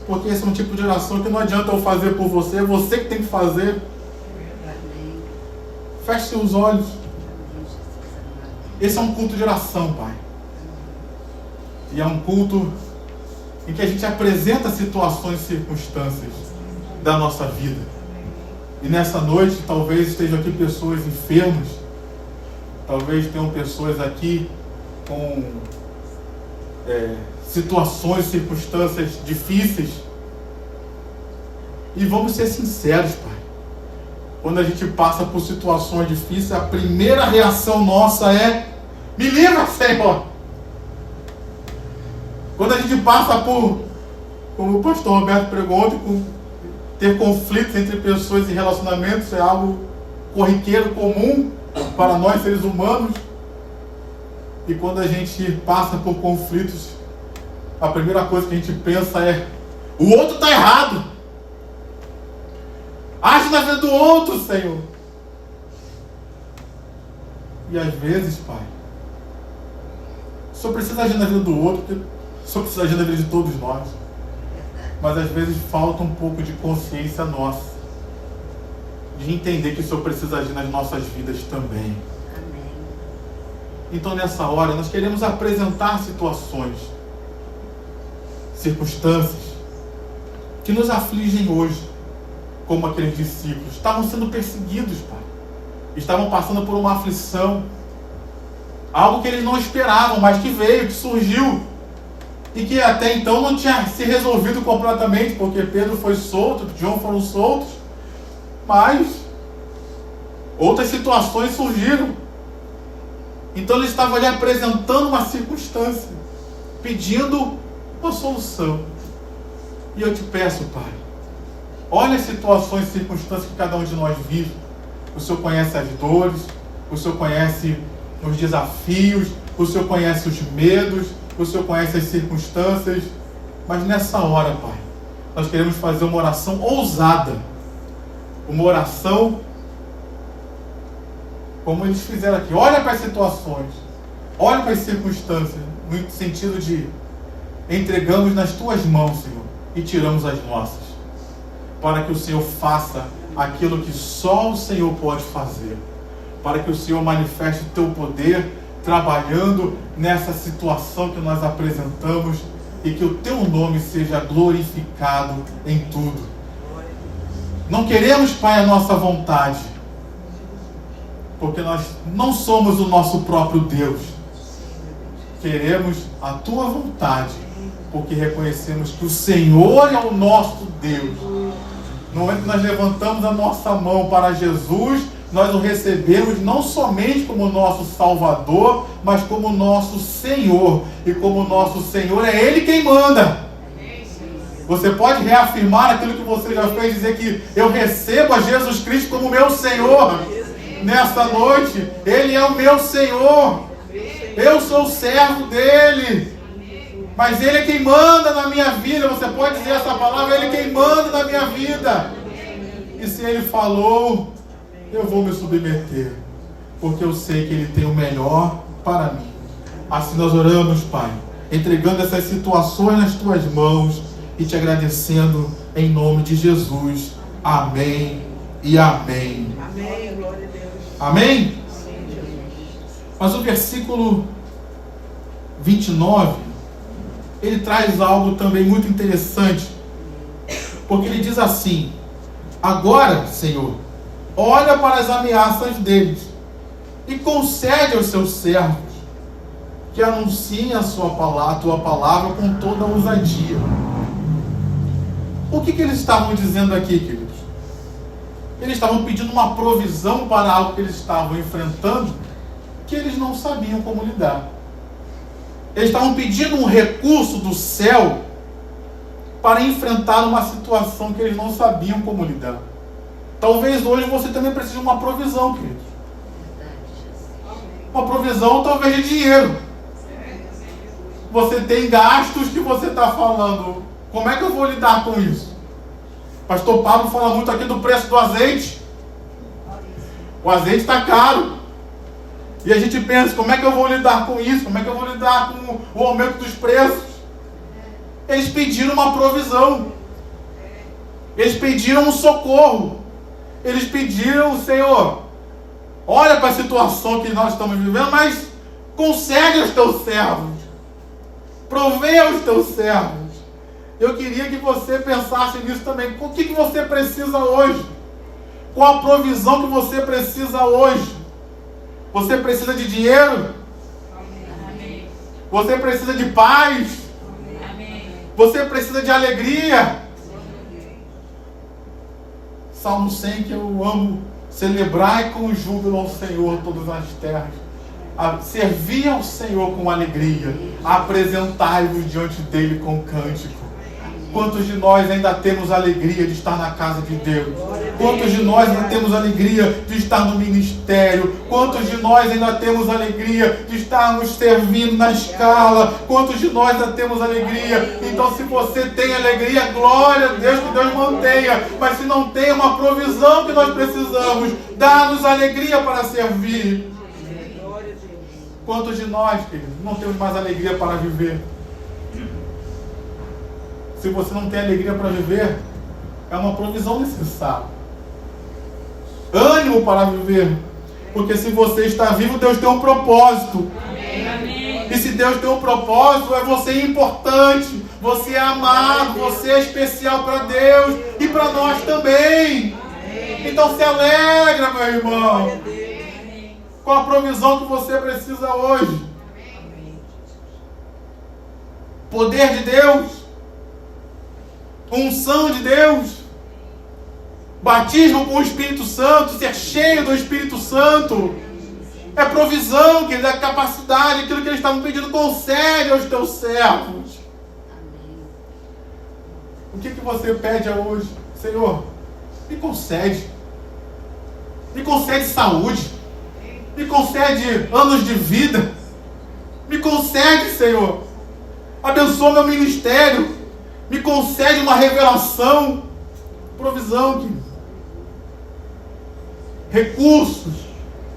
Porque esse é um tipo de oração que não adianta eu fazer por você, é você que tem que fazer. Feche seus olhos. Esse é um culto de oração, Pai. E é um culto em que a gente apresenta situações e circunstâncias da nossa vida. E nessa noite, talvez estejam aqui pessoas enfermas. Talvez tenham pessoas aqui com situações, circunstâncias difíceis. E vamos ser sinceros, Pai. Quando a gente passa por situações difíceis, a primeira reação nossa é: me livra, Senhor. Quando a gente passa por, como o pastor Roberto pregou ontem, ter conflitos entre pessoas e relacionamentos, é algo corriqueiro, comum para nós seres humanos. E quando a gente passa por conflitos, a primeira coisa que a gente pensa é: o outro está errado. Age na vida do outro, Senhor. E às vezes, Pai, o Senhor precisa agir na vida do outro, porque o Senhor precisa agir na vida de todos nós. Mas às vezes falta um pouco de consciência nossa, de entender que o Senhor precisa agir nas nossas vidas também. Amém. Então nessa hora nós queremos apresentar situações, circunstâncias que nos afligem hoje, como aqueles discípulos. Estavam sendo perseguidos, Pai. Estavam passando por uma aflição. Algo que eles não esperavam, mas que veio, que surgiu. E que até então não tinha se resolvido completamente, porque Pedro foi solto, João foram soltos. Mas outras situações surgiram. Então eles estavam ali apresentando uma circunstância, pedindo uma solução. E eu te peço, Pai, olha as situações e circunstâncias que cada um de nós vive. O Senhor conhece as dores, o Senhor conhece os desafios, o Senhor conhece os medos, o Senhor conhece as circunstâncias. Mas nessa hora, Pai, nós queremos fazer uma oração ousada. Uma oração como eles fizeram aqui. Olha para as situações, olha para as circunstâncias, no sentido de: entregamos nas Tuas mãos, Senhor, e tiramos as nossas, para que o Senhor faça aquilo que só o Senhor pode fazer, para que o Senhor manifeste o Teu poder trabalhando nessa situação que nós apresentamos, e que o Teu nome seja glorificado em tudo. Não queremos, Pai, a nossa vontade, porque nós não somos o nosso próprio Deus. Queremos a Tua vontade, porque reconhecemos que o Senhor é o nosso Deus. No momento que nós levantamos a nossa mão para Jesus, nós o recebemos não somente como nosso Salvador, mas como nosso Senhor. E como nosso Senhor, é Ele quem manda. Você pode reafirmar aquilo que você já fez, dizer que eu recebo a Jesus Cristo como meu Senhor. Nesta noite, Ele é o meu Senhor. Eu sou o servo dEle. Mas Ele é quem manda na minha vida. Você pode dizer essa palavra: Ele é quem manda na minha vida. E se Ele falou, eu vou me submeter, porque eu sei que Ele tem o melhor para mim. Assim nós oramos, Pai, entregando essas situações nas Tuas mãos e Te agradecendo em nome de Jesus. Amém e amém. Amém, glória a Deus. Amém? Sim, Jesus. Mas o versículo 29, ele traz algo também muito interessante, porque ele diz assim: agora, Senhor, olha para as ameaças deles e concede aos seus servos que anunciem a Tua palavra com toda a ousadia. O que eles estavam dizendo aqui, queridos? Eles estavam pedindo uma provisão para algo que eles estavam enfrentando, que eles não sabiam como lidar. Eles estavam pedindo um recurso do céu para enfrentar uma situação que eles não sabiam como lidar. Talvez hoje você também precise de uma provisão, queridos. Uma provisão talvez de dinheiro. Você tem gastos que você está falando. Como é que eu vou lidar com isso? Pastor Pablo fala muito aqui do preço do azeite. O azeite está caro. E a gente pensa, como é que eu vou lidar com isso? Como é que eu vou lidar com o aumento dos preços? Eles pediram uma provisão. Eles pediram um socorro. Eles pediram, Senhor, olha para a situação que nós estamos vivendo, mas concede aos teus servos. Provê aos teus servos. Eu queria que você pensasse nisso também. O que você precisa hoje? Qual a provisão que você precisa hoje? Você precisa de dinheiro? Amém. Você precisa de paz? Amém. Você precisa de alegria? Salmo 100, que eu amo. Celebrai com júbilo ao Senhor todas as terras. Servir ao Senhor com alegria. Apresentai-vos diante dele com cântico. Quantos de nós ainda temos alegria de estar na casa de Deus? Quantos de nós ainda temos alegria de estar no ministério? Quantos de nós ainda temos alegria de estarmos servindo na escala? Quantos de nós ainda temos alegria? Então, se você tem alegria, glória a Deus, que Deus mantenha. Mas se não tem uma provisão que nós precisamos, dá-nos alegria para servir. Quantos de nós, queridos, não temos mais alegria para viver? Se você não tem alegria para viver, é uma provisão necessária. Ânimo para viver. Porque se você está vivo, Deus tem um propósito. Amém. E se Deus tem um propósito, é você importante. Você é amado, você é especial para Deus e para nós também. Amém. Então se alegra, meu irmão. Com a provisão que você precisa hoje. Poder de Deus. Unção de Deus, batismo com o Espírito Santo, ser cheio do Espírito Santo, é provisão, que é capacidade, aquilo que eles estavam pedindo, concede aos teus servos. O que você pede hoje? Senhor, me concede saúde, me concede anos de vida, me concede, Senhor, abençoa meu ministério, me concede uma revelação, provisão, recursos.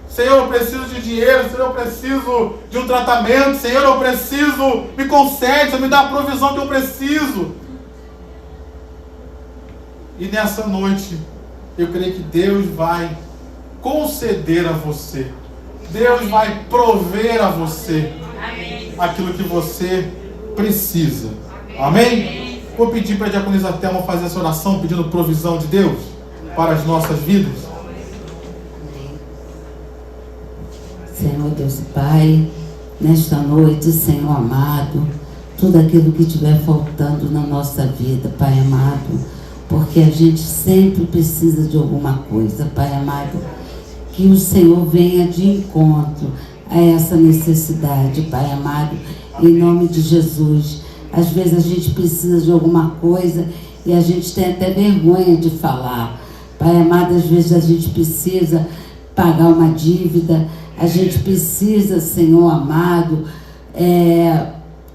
Senhor, eu preciso de dinheiro. Senhor, eu preciso de um tratamento. Senhor, eu preciso, me concede, Senhor, me dá a provisão que eu preciso. E nessa noite, eu creio que Deus vai conceder a você. Deus vai prover a você aquilo que você precisa. Amém? Vou pedir para a diaconisa Thelma fazer essa oração, pedindo provisão de Deus para as nossas vidas. Senhor Deus Pai, nesta noite, Senhor amado, tudo aquilo que estiver faltando na nossa vida, Pai amado, porque a gente sempre precisa de alguma coisa, Pai amado, que o Senhor venha de encontro a essa necessidade, Pai amado, em nome de Jesus. Às vezes a gente precisa de alguma coisa e a gente tem até vergonha de falar. Pai amado, às vezes a gente precisa pagar uma dívida, a gente precisa, Senhor amado,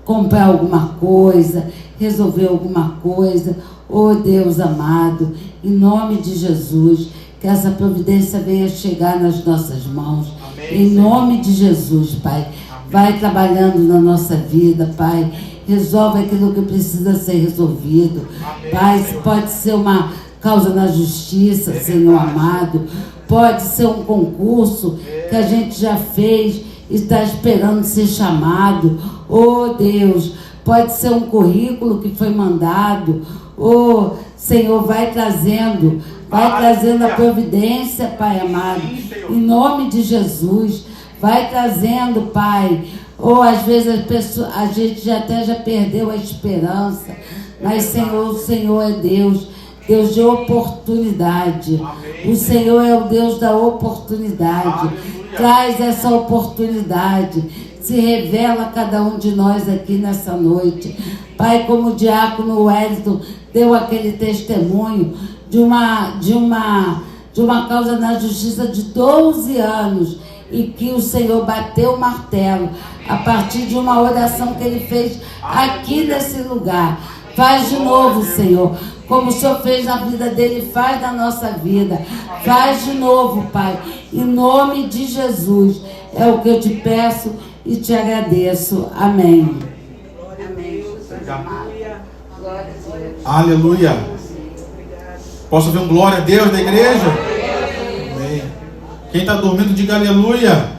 comprar alguma coisa, resolver alguma coisa. Oh Deus amado, em nome de Jesus, que essa providência venha chegar nas nossas mãos. Amém, em nome de Jesus, Pai. Amém. Vai trabalhando na nossa vida, Pai. Resolve aquilo que precisa ser resolvido. Amém, Pai, Senhor. Pode ser uma causa na justiça, Senhor amado. Pode ser um concurso que a gente já fez e está esperando ser chamado. Oh Deus, pode ser um currículo que foi mandado. Oh Senhor, vai trazendo a providência, Pai amado, em nome de Jesus. Vai trazendo, Pai. Ou às vezes a gente já perdeu a esperança. Mas Senhor, o Senhor é Deus de oportunidade. O Senhor é o Deus da oportunidade. Traz essa oportunidade. se revela a cada um de nós aqui nessa noite. Pai, como o diácono Wellington deu aquele testemunho de uma causa na justiça de 12 anos, e que o Senhor bateu o martelo a partir de uma oração que ele fez aqui nesse lugar. Faz de novo, Senhor, como o Senhor fez na vida dele, faz na nossa vida. Faz de novo, Pai, em nome de Jesus. É o que eu te peço e te agradeço. Amém. Glória a Deus. Aleluia. Glória a Deus. Aleluia. Posso ouvir um glória a Deus da igreja? Amém. Quem está dormindo, diga aleluia.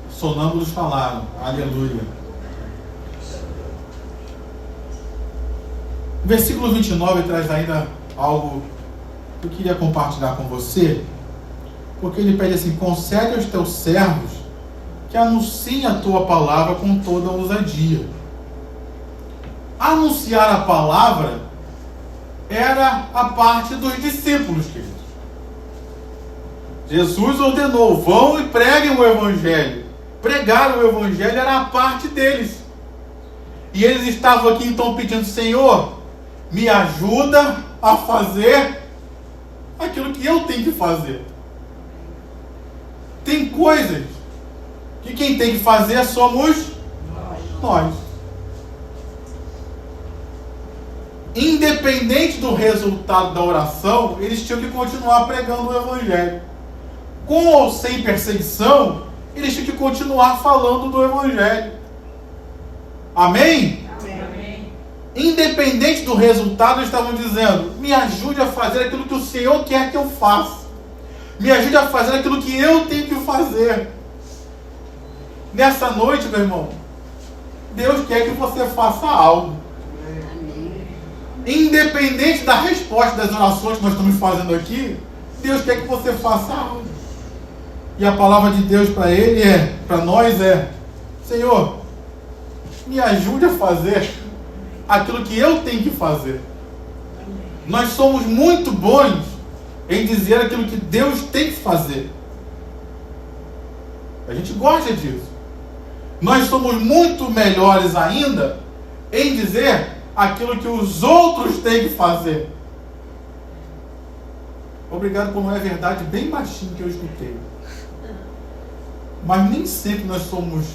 Sonâmbulos falaram, aleluia. O versículo 29 traz ainda algo que eu queria compartilhar com você, porque ele pede assim: concede aos teus servos que anunciem a tua palavra com toda ousadia. Anunciar a palavra era a parte dos discípulos, queridos. Jesus ordenou: vão e preguem o evangelho. Pregar o evangelho era a parte deles. E eles estavam aqui então pedindo: Senhor, me ajuda a fazer aquilo que eu tenho que fazer. Tem coisas que quem tem que fazer somos nós. Independente do resultado da oração, eles tinham que continuar pregando o evangelho. Com ou sem perseguição, eles tinham que continuar falando do evangelho. Amém? Amém. Independente do resultado, eles estavam dizendo: me ajude a fazer aquilo que o Senhor quer que eu faça. Me ajude a fazer aquilo que eu tenho que fazer. Nessa noite, meu irmão, Deus quer que você faça algo. Independente da resposta das orações que nós estamos fazendo aqui, Deus quer que você faça algo. E a palavra de Deus para ele para nós é: Senhor, me ajude a fazer aquilo que eu tenho que fazer. Nós somos muito bons em dizer aquilo que Deus tem que fazer. A gente gosta disso. Nós somos muito melhores ainda em dizer aquilo que os outros têm que fazer. Obrigado por não é verdade, bem baixinho que eu escutei. Mas nem sempre nós somos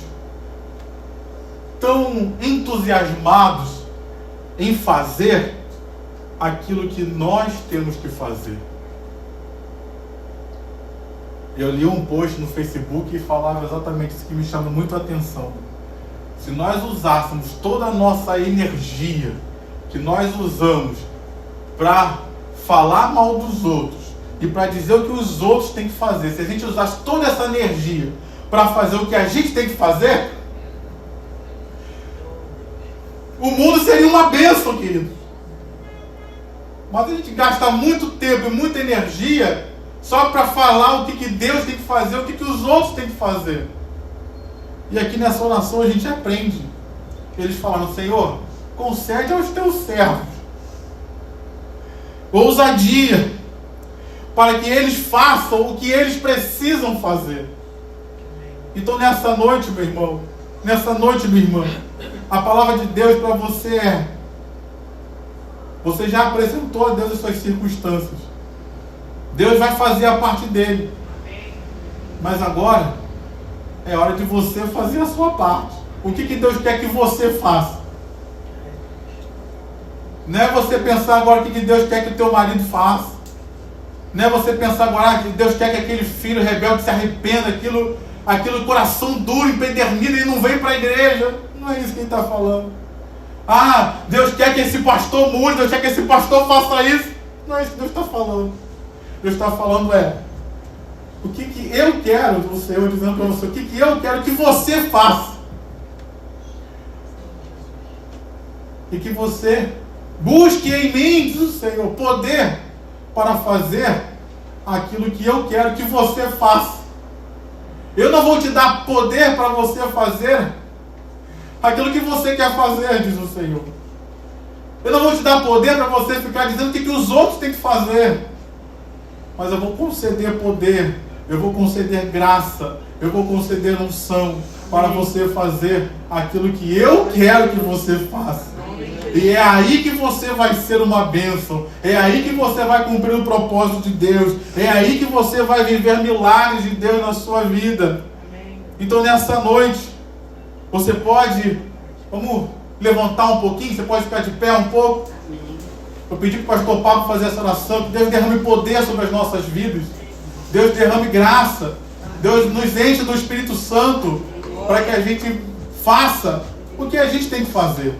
tão entusiasmados em fazer aquilo que nós temos que fazer. Eu li um post no Facebook e falava exatamente isso, que me chama muito a atenção. Se nós usássemos toda a nossa energia que nós usamos para falar mal dos outros e para dizer o que os outros têm que fazer, se a gente usasse toda essa energia para fazer o que a gente tem que fazer, o mundo seria uma bênção, querido. Mas a gente gasta muito tempo e muita energia só para falar o que Deus tem que fazer, o que os outros têm que fazer. E aqui nessa oração a gente aprende. Eles falaram: Senhor, concede aos teus servos ousadia para que eles façam o que eles precisam fazer. Então nessa noite, meu irmão, nessa noite, minha irmã, a palavra de Deus para você é: você já apresentou a Deus as suas circunstâncias. Deus vai fazer a parte dele. Mas agora é hora de você fazer a sua parte. O que Deus quer que você faça? Não é você pensar agora o que Deus quer que o teu marido faça. Não é você pensar agora que Deus quer que aquele filho rebelde se arrependa, aquilo coração duro, empedernido e não vem para a igreja. Não é isso que ele está falando. Ah, Deus quer que esse pastor mude, Deus quer que esse pastor faça isso. Não é isso que Deus está falando. Deus está falando o que eu quero, o Senhor dizendo para você, o que eu quero que você faça. E que você busque em mim, diz o Senhor, poder para fazer aquilo que eu quero que você faça. Eu não vou te dar poder para você fazer aquilo que você quer fazer, diz o Senhor. Eu não vou te dar poder para você ficar dizendo o que os outros têm que fazer. Mas eu vou conceder poder, eu vou conceder graça, eu vou conceder unção para você fazer aquilo que eu quero que você faça. E é aí que você vai ser uma bênção. É aí que você vai cumprir o propósito de Deus. É aí que você vai viver milagres de Deus na sua vida. Então nessa noite, você pode, vamos levantar um pouquinho, você pode ficar de pé um pouco. Eu pedi para o pastor Pablo fazer essa oração, que Deus derrame poder sobre as nossas vidas. Deus derrame graça. Deus nos enche do Espírito Santo para que a gente faça o que a gente tem que fazer.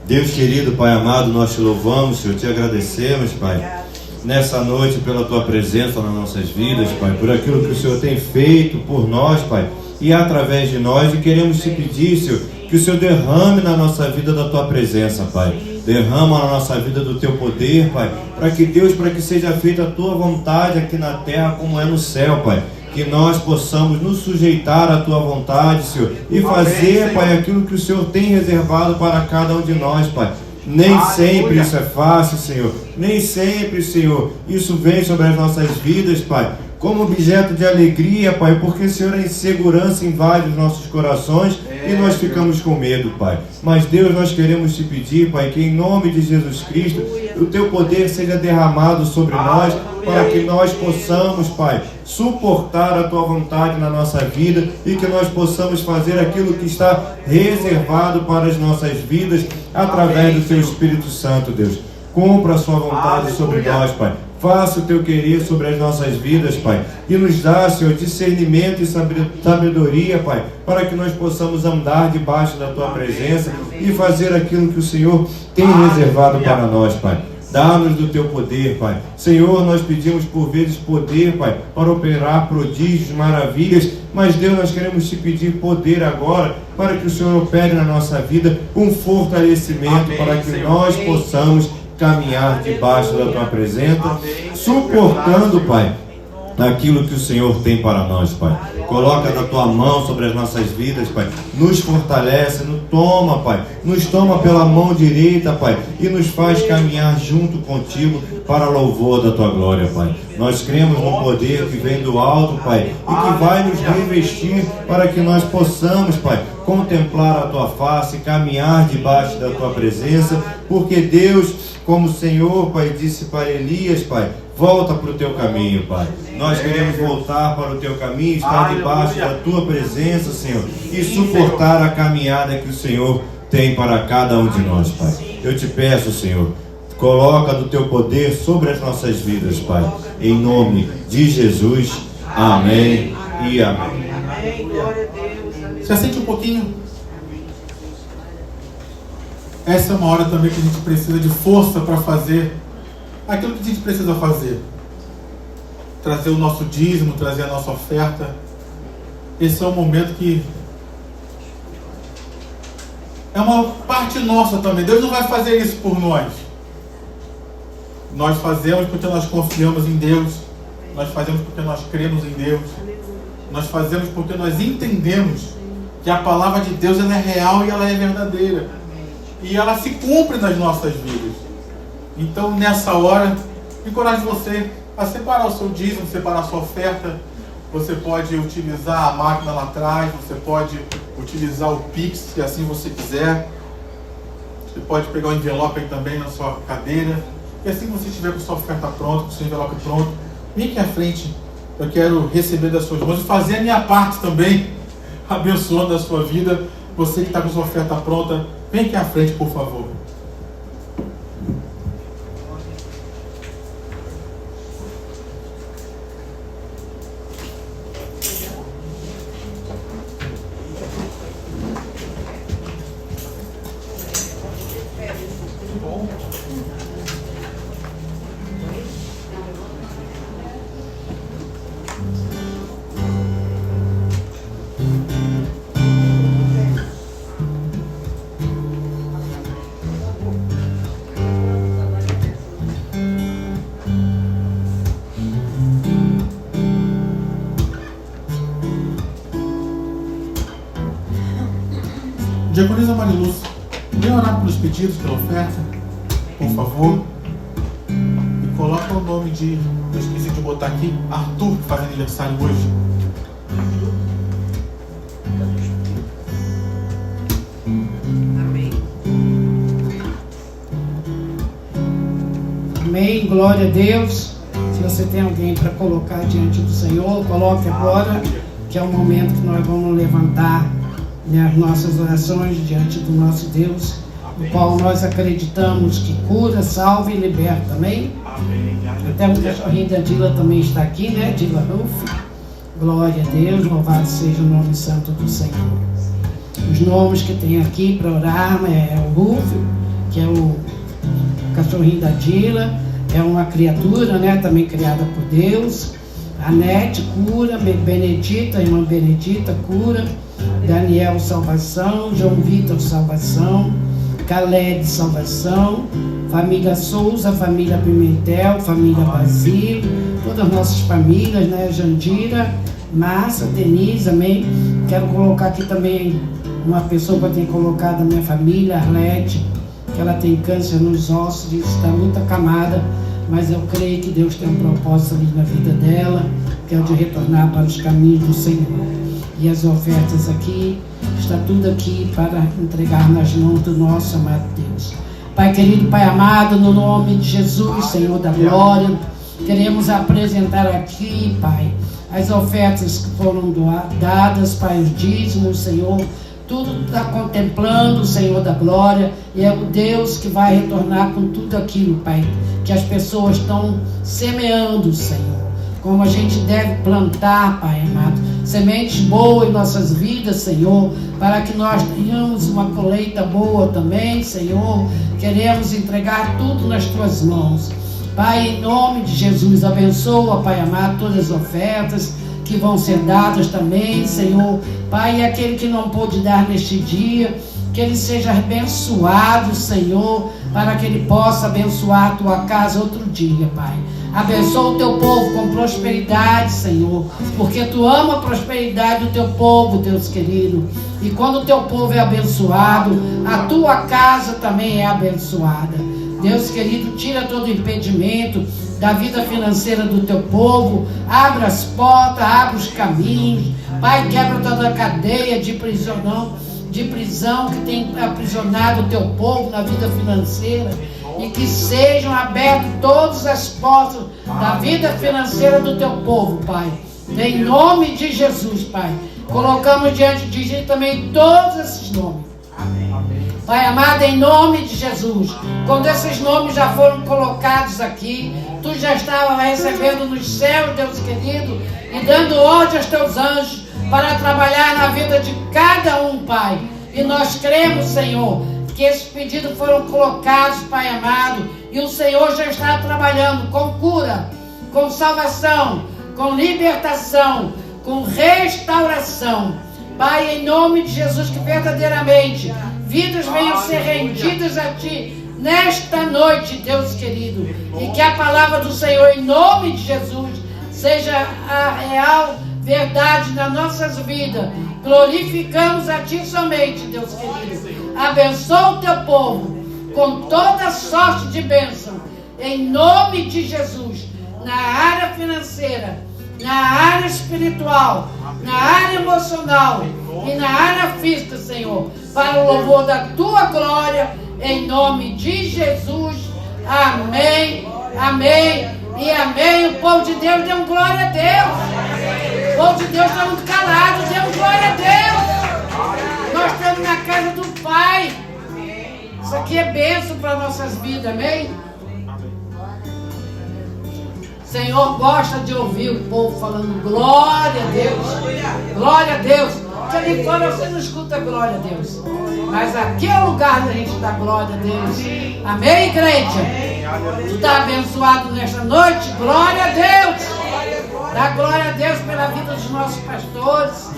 Deus querido, Pai amado, nós te louvamos, Senhor, te agradecemos, Pai, nessa noite pela Tua presença nas nossas vidas, Pai, por aquilo que o Senhor tem feito por nós, Pai, e através de nós, e queremos te pedir, Senhor, que o Senhor derrame na nossa vida da Tua presença, Pai, derrama na nossa vida do Teu poder, Pai, para que seja feita a Tua vontade aqui na terra como é no céu, Pai. Que nós possamos nos sujeitar à Tua vontade, Senhor, e fazer, Pai, aquilo que o Senhor tem reservado para cada um de nós, Pai. Nem sempre isso é fácil, Senhor. Nem sempre, Senhor, isso vem sobre as nossas vidas, Pai, como objeto de alegria, Pai, porque, Senhor, a insegurança invade os nossos corações e nós ficamos com medo, Pai. Mas, Deus, nós queremos te pedir, Pai, que em nome de Jesus Cristo, o Teu poder seja derramado sobre nós, para que nós possamos, Pai, suportar a Tua vontade na nossa vida e que nós possamos fazer aquilo que está reservado para as nossas vidas através do Teu Espírito Santo, Deus. Cumpra a Sua vontade sobre nós, Pai. Faça o Teu querer sobre as nossas vidas, Pai. E nos dá, Senhor, discernimento e sabedoria, Pai, para que nós possamos andar debaixo da Tua presença e fazer aquilo que o Senhor tem reservado para nós, Pai. Dá-nos do Teu poder, Pai. Senhor, nós pedimos por vezes poder, Pai, para operar prodígios, maravilhas, mas Deus, nós queremos te pedir poder agora, para que o Senhor opere na nossa vida um fortalecimento, para que nós possamos caminhar debaixo da Tua presença, suportando, Pai, aquilo que o Senhor tem para nós, Pai. Coloca na Tua mão sobre as nossas vidas, Pai. Nos fortalece, nos toma, Pai. Nos toma pela mão direita, Pai, e nos faz caminhar junto contigo para louvor da Tua glória, Pai. Nós cremos no poder que vem do alto, Pai, e que vai nos revestir para que nós possamos, Pai, contemplar a Tua face, caminhar debaixo da Tua presença, porque Deus, como o Senhor, Pai, disse para Elias, Pai, volta para o Teu caminho, Pai. Nós queremos voltar para o Teu caminho, estar debaixo da Tua presença, Senhor, e suportar a caminhada que o Senhor tem para cada um de nós, Pai. Eu te peço, Senhor, coloca do Teu poder sobre as nossas vidas, Pai. Em nome de Jesus. Amém e amém. Se assente um pouquinho. Essa é uma hora também que a gente precisa de força para fazer aquilo que a gente precisa fazer. Trazer o nosso dízimo, trazer a nossa oferta. Esse é um momento que é uma parte nossa também. Deus não vai fazer isso por nós. Nós fazemos porque nós confiamos em Deus. Nós fazemos porque nós cremos em Deus. Nós fazemos porque nós entendemos que a palavra de Deus ela é real e ela é verdadeira. E ela se cumpre nas nossas vidas. Então, nessa hora, encorajo você a separar o seu dízimo, separar a sua oferta. Você pode utilizar a máquina lá atrás, você pode utilizar o Pix, se assim você quiser. Você pode pegar o envelope aí também na sua cadeira. E assim que você estiver com a sua oferta pronta, com o seu envelope pronto, vem aqui à frente. Eu quero receber das suas mãos e fazer a minha parte também, abençoando a sua vida. Você que está com a sua oferta pronta, vem aqui à frente, por favor. Diaconisa Mariluz, vem orar pelos pedidos, pela oferta, por favor. E coloca o nome de Eu esqueci de botar aqui Arthur, que faz aniversário hoje. Amém. Amém, glória a Deus. Se você tem alguém para colocar diante do Senhor, coloque agora, que é o momento que nós vamos levantar, né, as nossas orações diante do nosso Deus, no qual nós acreditamos que cura, salva e liberta. Amém? Até o cachorrinho da Dila também está aqui, né? Dila Ruf. Glória a Deus, louvado seja o nome santo do Senhor. Os nomes que tem aqui para orar é o Ruf, que é o cachorrinho da Dila, é uma criatura, né? Também criada por Deus. A Nete, cura. Benedita, irmã Benedita, cura. Daniel, salvação. João Vitor, salvação. Caled, salvação. Família Souza, família Pimentel, família Basílio, todas as nossas famílias, né? Jandira, Márcia, Denise, amém? Quero colocar aqui também uma pessoa que eu tenho colocado na minha família, Arlete, que ela tem câncer nos ossos, está muito acamada, mas eu creio que Deus tem um propósito ali na vida dela, que é o de retornar para os caminhos do Senhor. E as ofertas aqui, está tudo aqui para entregar nas mãos do nosso amado Deus. Pai querido, Pai amado, no nome de Jesus, Senhor da glória, queremos apresentar aqui, Pai, as ofertas que foram dadas, Pai, os dízimos, Senhor, tudo está contemplando, Senhor da glória, e é o Deus que vai retornar com tudo aquilo, Pai, que as pessoas estão semeando, Senhor, como a gente deve plantar, Pai amado, sementes boas em nossas vidas, Senhor, para que nós tenhamos uma colheita boa também, Senhor. Queremos entregar tudo nas Tuas mãos. Pai, em nome de Jesus, abençoa, Pai amado, todas as ofertas que vão ser dadas também, Senhor. Pai, aquele que não pôde dar neste dia, que ele seja abençoado, Senhor, para que ele possa abençoar a Tua casa outro dia, Pai. Abençoa o Teu povo com prosperidade, Senhor, porque Tu ama a prosperidade do Teu povo, Deus querido. E quando o Teu povo é abençoado, a Tua casa também é abençoada. Deus querido, tira todo impedimento da vida financeira do Teu povo, abre as portas, abre os caminhos. Pai, quebra toda a cadeia de prisão que tem aprisionado o Teu povo na vida financeira. E que sejam abertas todas as portas da vida financeira do Teu povo, Pai. Em nome de Jesus, Pai. Colocamos diante de Ti também todos esses nomes. Pai amado, em nome de Jesus, quando esses nomes já foram colocados aqui, Tu já estava recebendo nos céus, Deus querido, e dando ordem aos Teus anjos para trabalhar na vida de cada um, Pai. E nós cremos, Senhor, que esses pedidos foram colocados, Pai amado, e o Senhor já está trabalhando com cura, com salvação, com libertação, com restauração. Pai, em nome de Jesus, que verdadeiramente vidas venham ser rendidas a Ti nesta noite, Deus querido, e que a palavra do Senhor, em nome de Jesus, seja a real verdade nas nossas vidas. Glorificamos a Ti somente, Deus querido. Abençoa o Teu povo com toda sorte de bênção, em nome de Jesus, na área financeira, na área espiritual, na área emocional e na área física, Senhor, para o louvor da Tua glória, em nome de Jesus. Amém, amém e amém. O povo de Deus dê um glória a Deus. O povo de Deus está muito calado, dê um glória a Deus. Nós estamos na casa do Pai. Isso aqui é bênção para nossas vidas, amém? O Senhor gosta de ouvir o povo falando glória a Deus. Glória a Deus. Porque ali fora você não escuta glória a Deus. Mas aqui é o lugar da gente dar glória a Deus. Amém, igreja? Tu está abençoado nesta noite? Glória a Deus. Dá glória a Deus pela vida dos nossos pastores,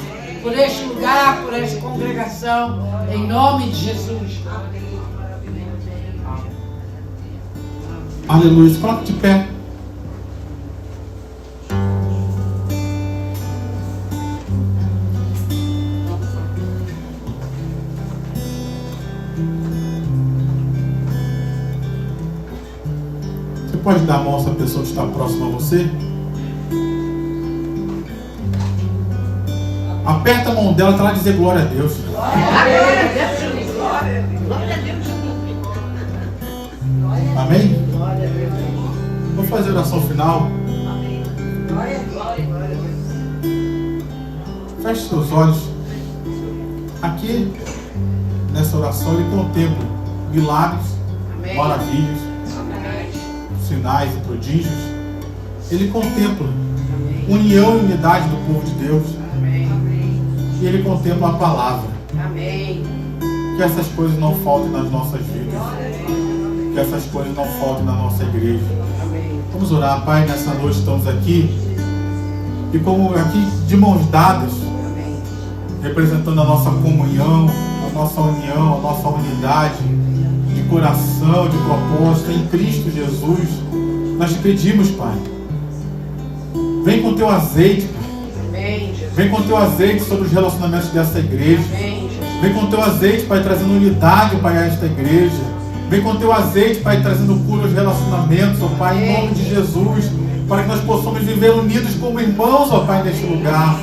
por este lugar, por esta congregação, em nome de Jesus. Aleluia. Se coloque de pé. pode dar a mão a essa pessoa que está próxima a você? Aperta a mão dela para ela dizer glória a Deus. Amém? Vamos fazer a oração final. Feche seus olhos. Aqui, nessa oração, ele contempla milagres, maravilhas, sinais e prodígios. Ele contempla união e unidade do povo de Deus. E ele contempla a palavra. Que essas coisas não faltem nas nossas vidas. Que essas coisas não faltem na nossa igreja. Vamos orar, Pai, nessa noite estamos aqui. E como aqui de mãos dadas, representando a nossa comunhão, a nossa união, a nossa unidade de coração, de propósito em Cristo Jesus, nós te pedimos, Pai, vem com o teu azeite, Pai. Vem com o teu azeite sobre os relacionamentos dessa igreja. Vem com o teu azeite, Pai, trazendo unidade, Pai, a esta igreja. Vem com o teu azeite, Pai, trazendo cura aos relacionamentos, ó Pai, em nome de Jesus, para que nós possamos viver unidos como irmãos, ó Pai, neste lugar.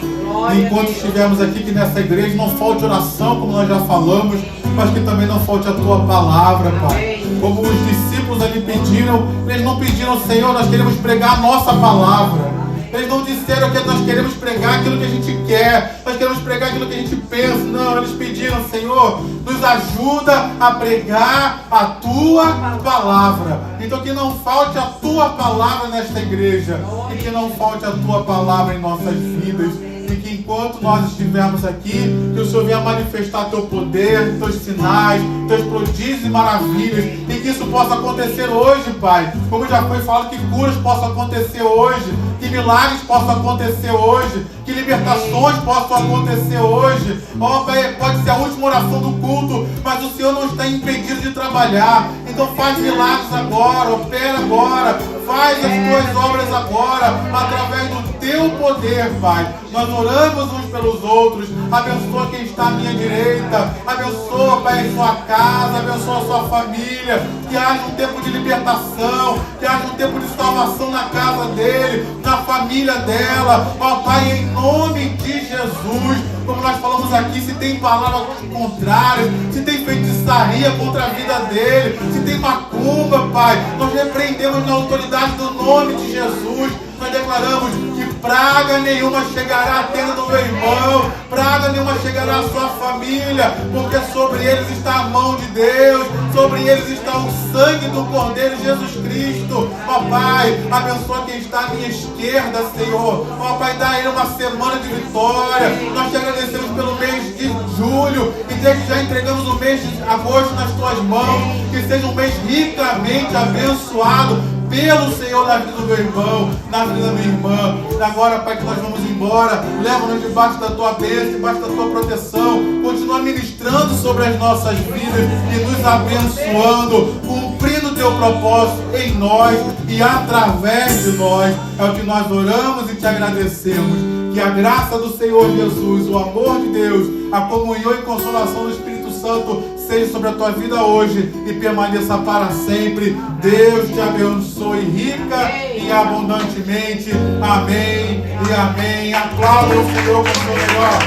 E enquanto estivermos aqui, que nessa igreja não falte oração, como nós já falamos, mas que também não falte a tua palavra, Pai. Como os discípulos ali pediram, eles não pediram, Senhor, nós queremos pregar a nossa palavra. Eles não disseram que nós queremos pregar aquilo que a gente quer, nós queremos pregar aquilo que a gente pensa. Não, eles pediram, Senhor, nos ajuda a pregar a tua palavra. Então que não falte a tua palavra nesta igreja, e que não falte a tua palavra em nossas vidas. E que enquanto nós estivermos aqui, que o Senhor venha manifestar teu poder, teus sinais, teus prodígios e maravilhas, e que isso possa acontecer hoje, Pai. Como já foi falado, que curas possam acontecer hoje, que milagres possam acontecer hoje, que libertações possam acontecer hoje. Ó, Pai, pode ser a última oração do culto, mas o Senhor não está impedido de trabalhar. Então faz milagres agora, opera agora, faz as tuas obras agora, através do teu poder, Pai. Nós oramos uns pelos outros. Abençoa quem está à minha direita. Abençoa, Pai, a sua casa. Abençoa a sua família. Que haja um tempo de libertação. Que haja um tempo de salvação na casa dele, na família dela. Ó, Pai, em nome de Jesus. Como nós falamos aqui, se tem palavras contrárias, se tem feitiçaria contra a vida dele, se tem macumba, Pai, nós repreendemos na autoridade do nome de Jesus. Nós declaramos que praga nenhuma chegará à tenda do meu irmão, praga nenhuma chegará à sua família, porque sobre eles está a mão de Deus, sobre eles está o sangue do Cordeiro Jesus Cristo. Ó Pai, abençoa quem está à minha esquerda, Senhor. Ó Pai, dá a ele uma semana de vitória. Nós te agradecemos pelo mês de julho e desde já entregamos o mês de agosto nas tuas mãos. Que seja um mês ricamente abençoado pelo Senhor na vida do meu irmão, na vida da minha irmã. Agora, Pai, que nós vamos embora, leva-nos debaixo da tua bênção, debaixo da tua proteção. Continua ministrando sobre as nossas vidas e nos abençoando, cumprindo o teu propósito em nós e através de nós. É o que nós oramos e te agradecemos. Que a graça do Senhor Jesus, o amor de Deus, a comunhão e consolação do Espírito Santo seja sobre a tua vida hoje e permaneça para sempre. Deus te abençoe rica e abundantemente. Amém e amém. Aplauda o Senhor com o seu melhor.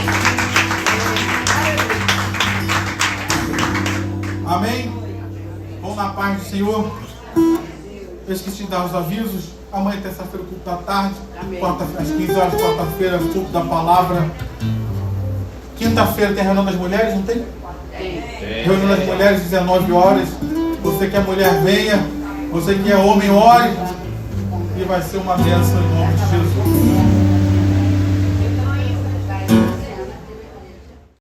Amém. Vamos na paz do Senhor. Eu esqueci de dar os avisos. Amanhã, terça-feira, culto da tarde. Às 15 horas, quarta-feira, culto da palavra. Quinta-feira tem reunião das mulheres, não tem? Reunião das mulheres, 19 horas. Você que é mulher, venha. Você que é homem, ore. E vai ser uma bênção em nome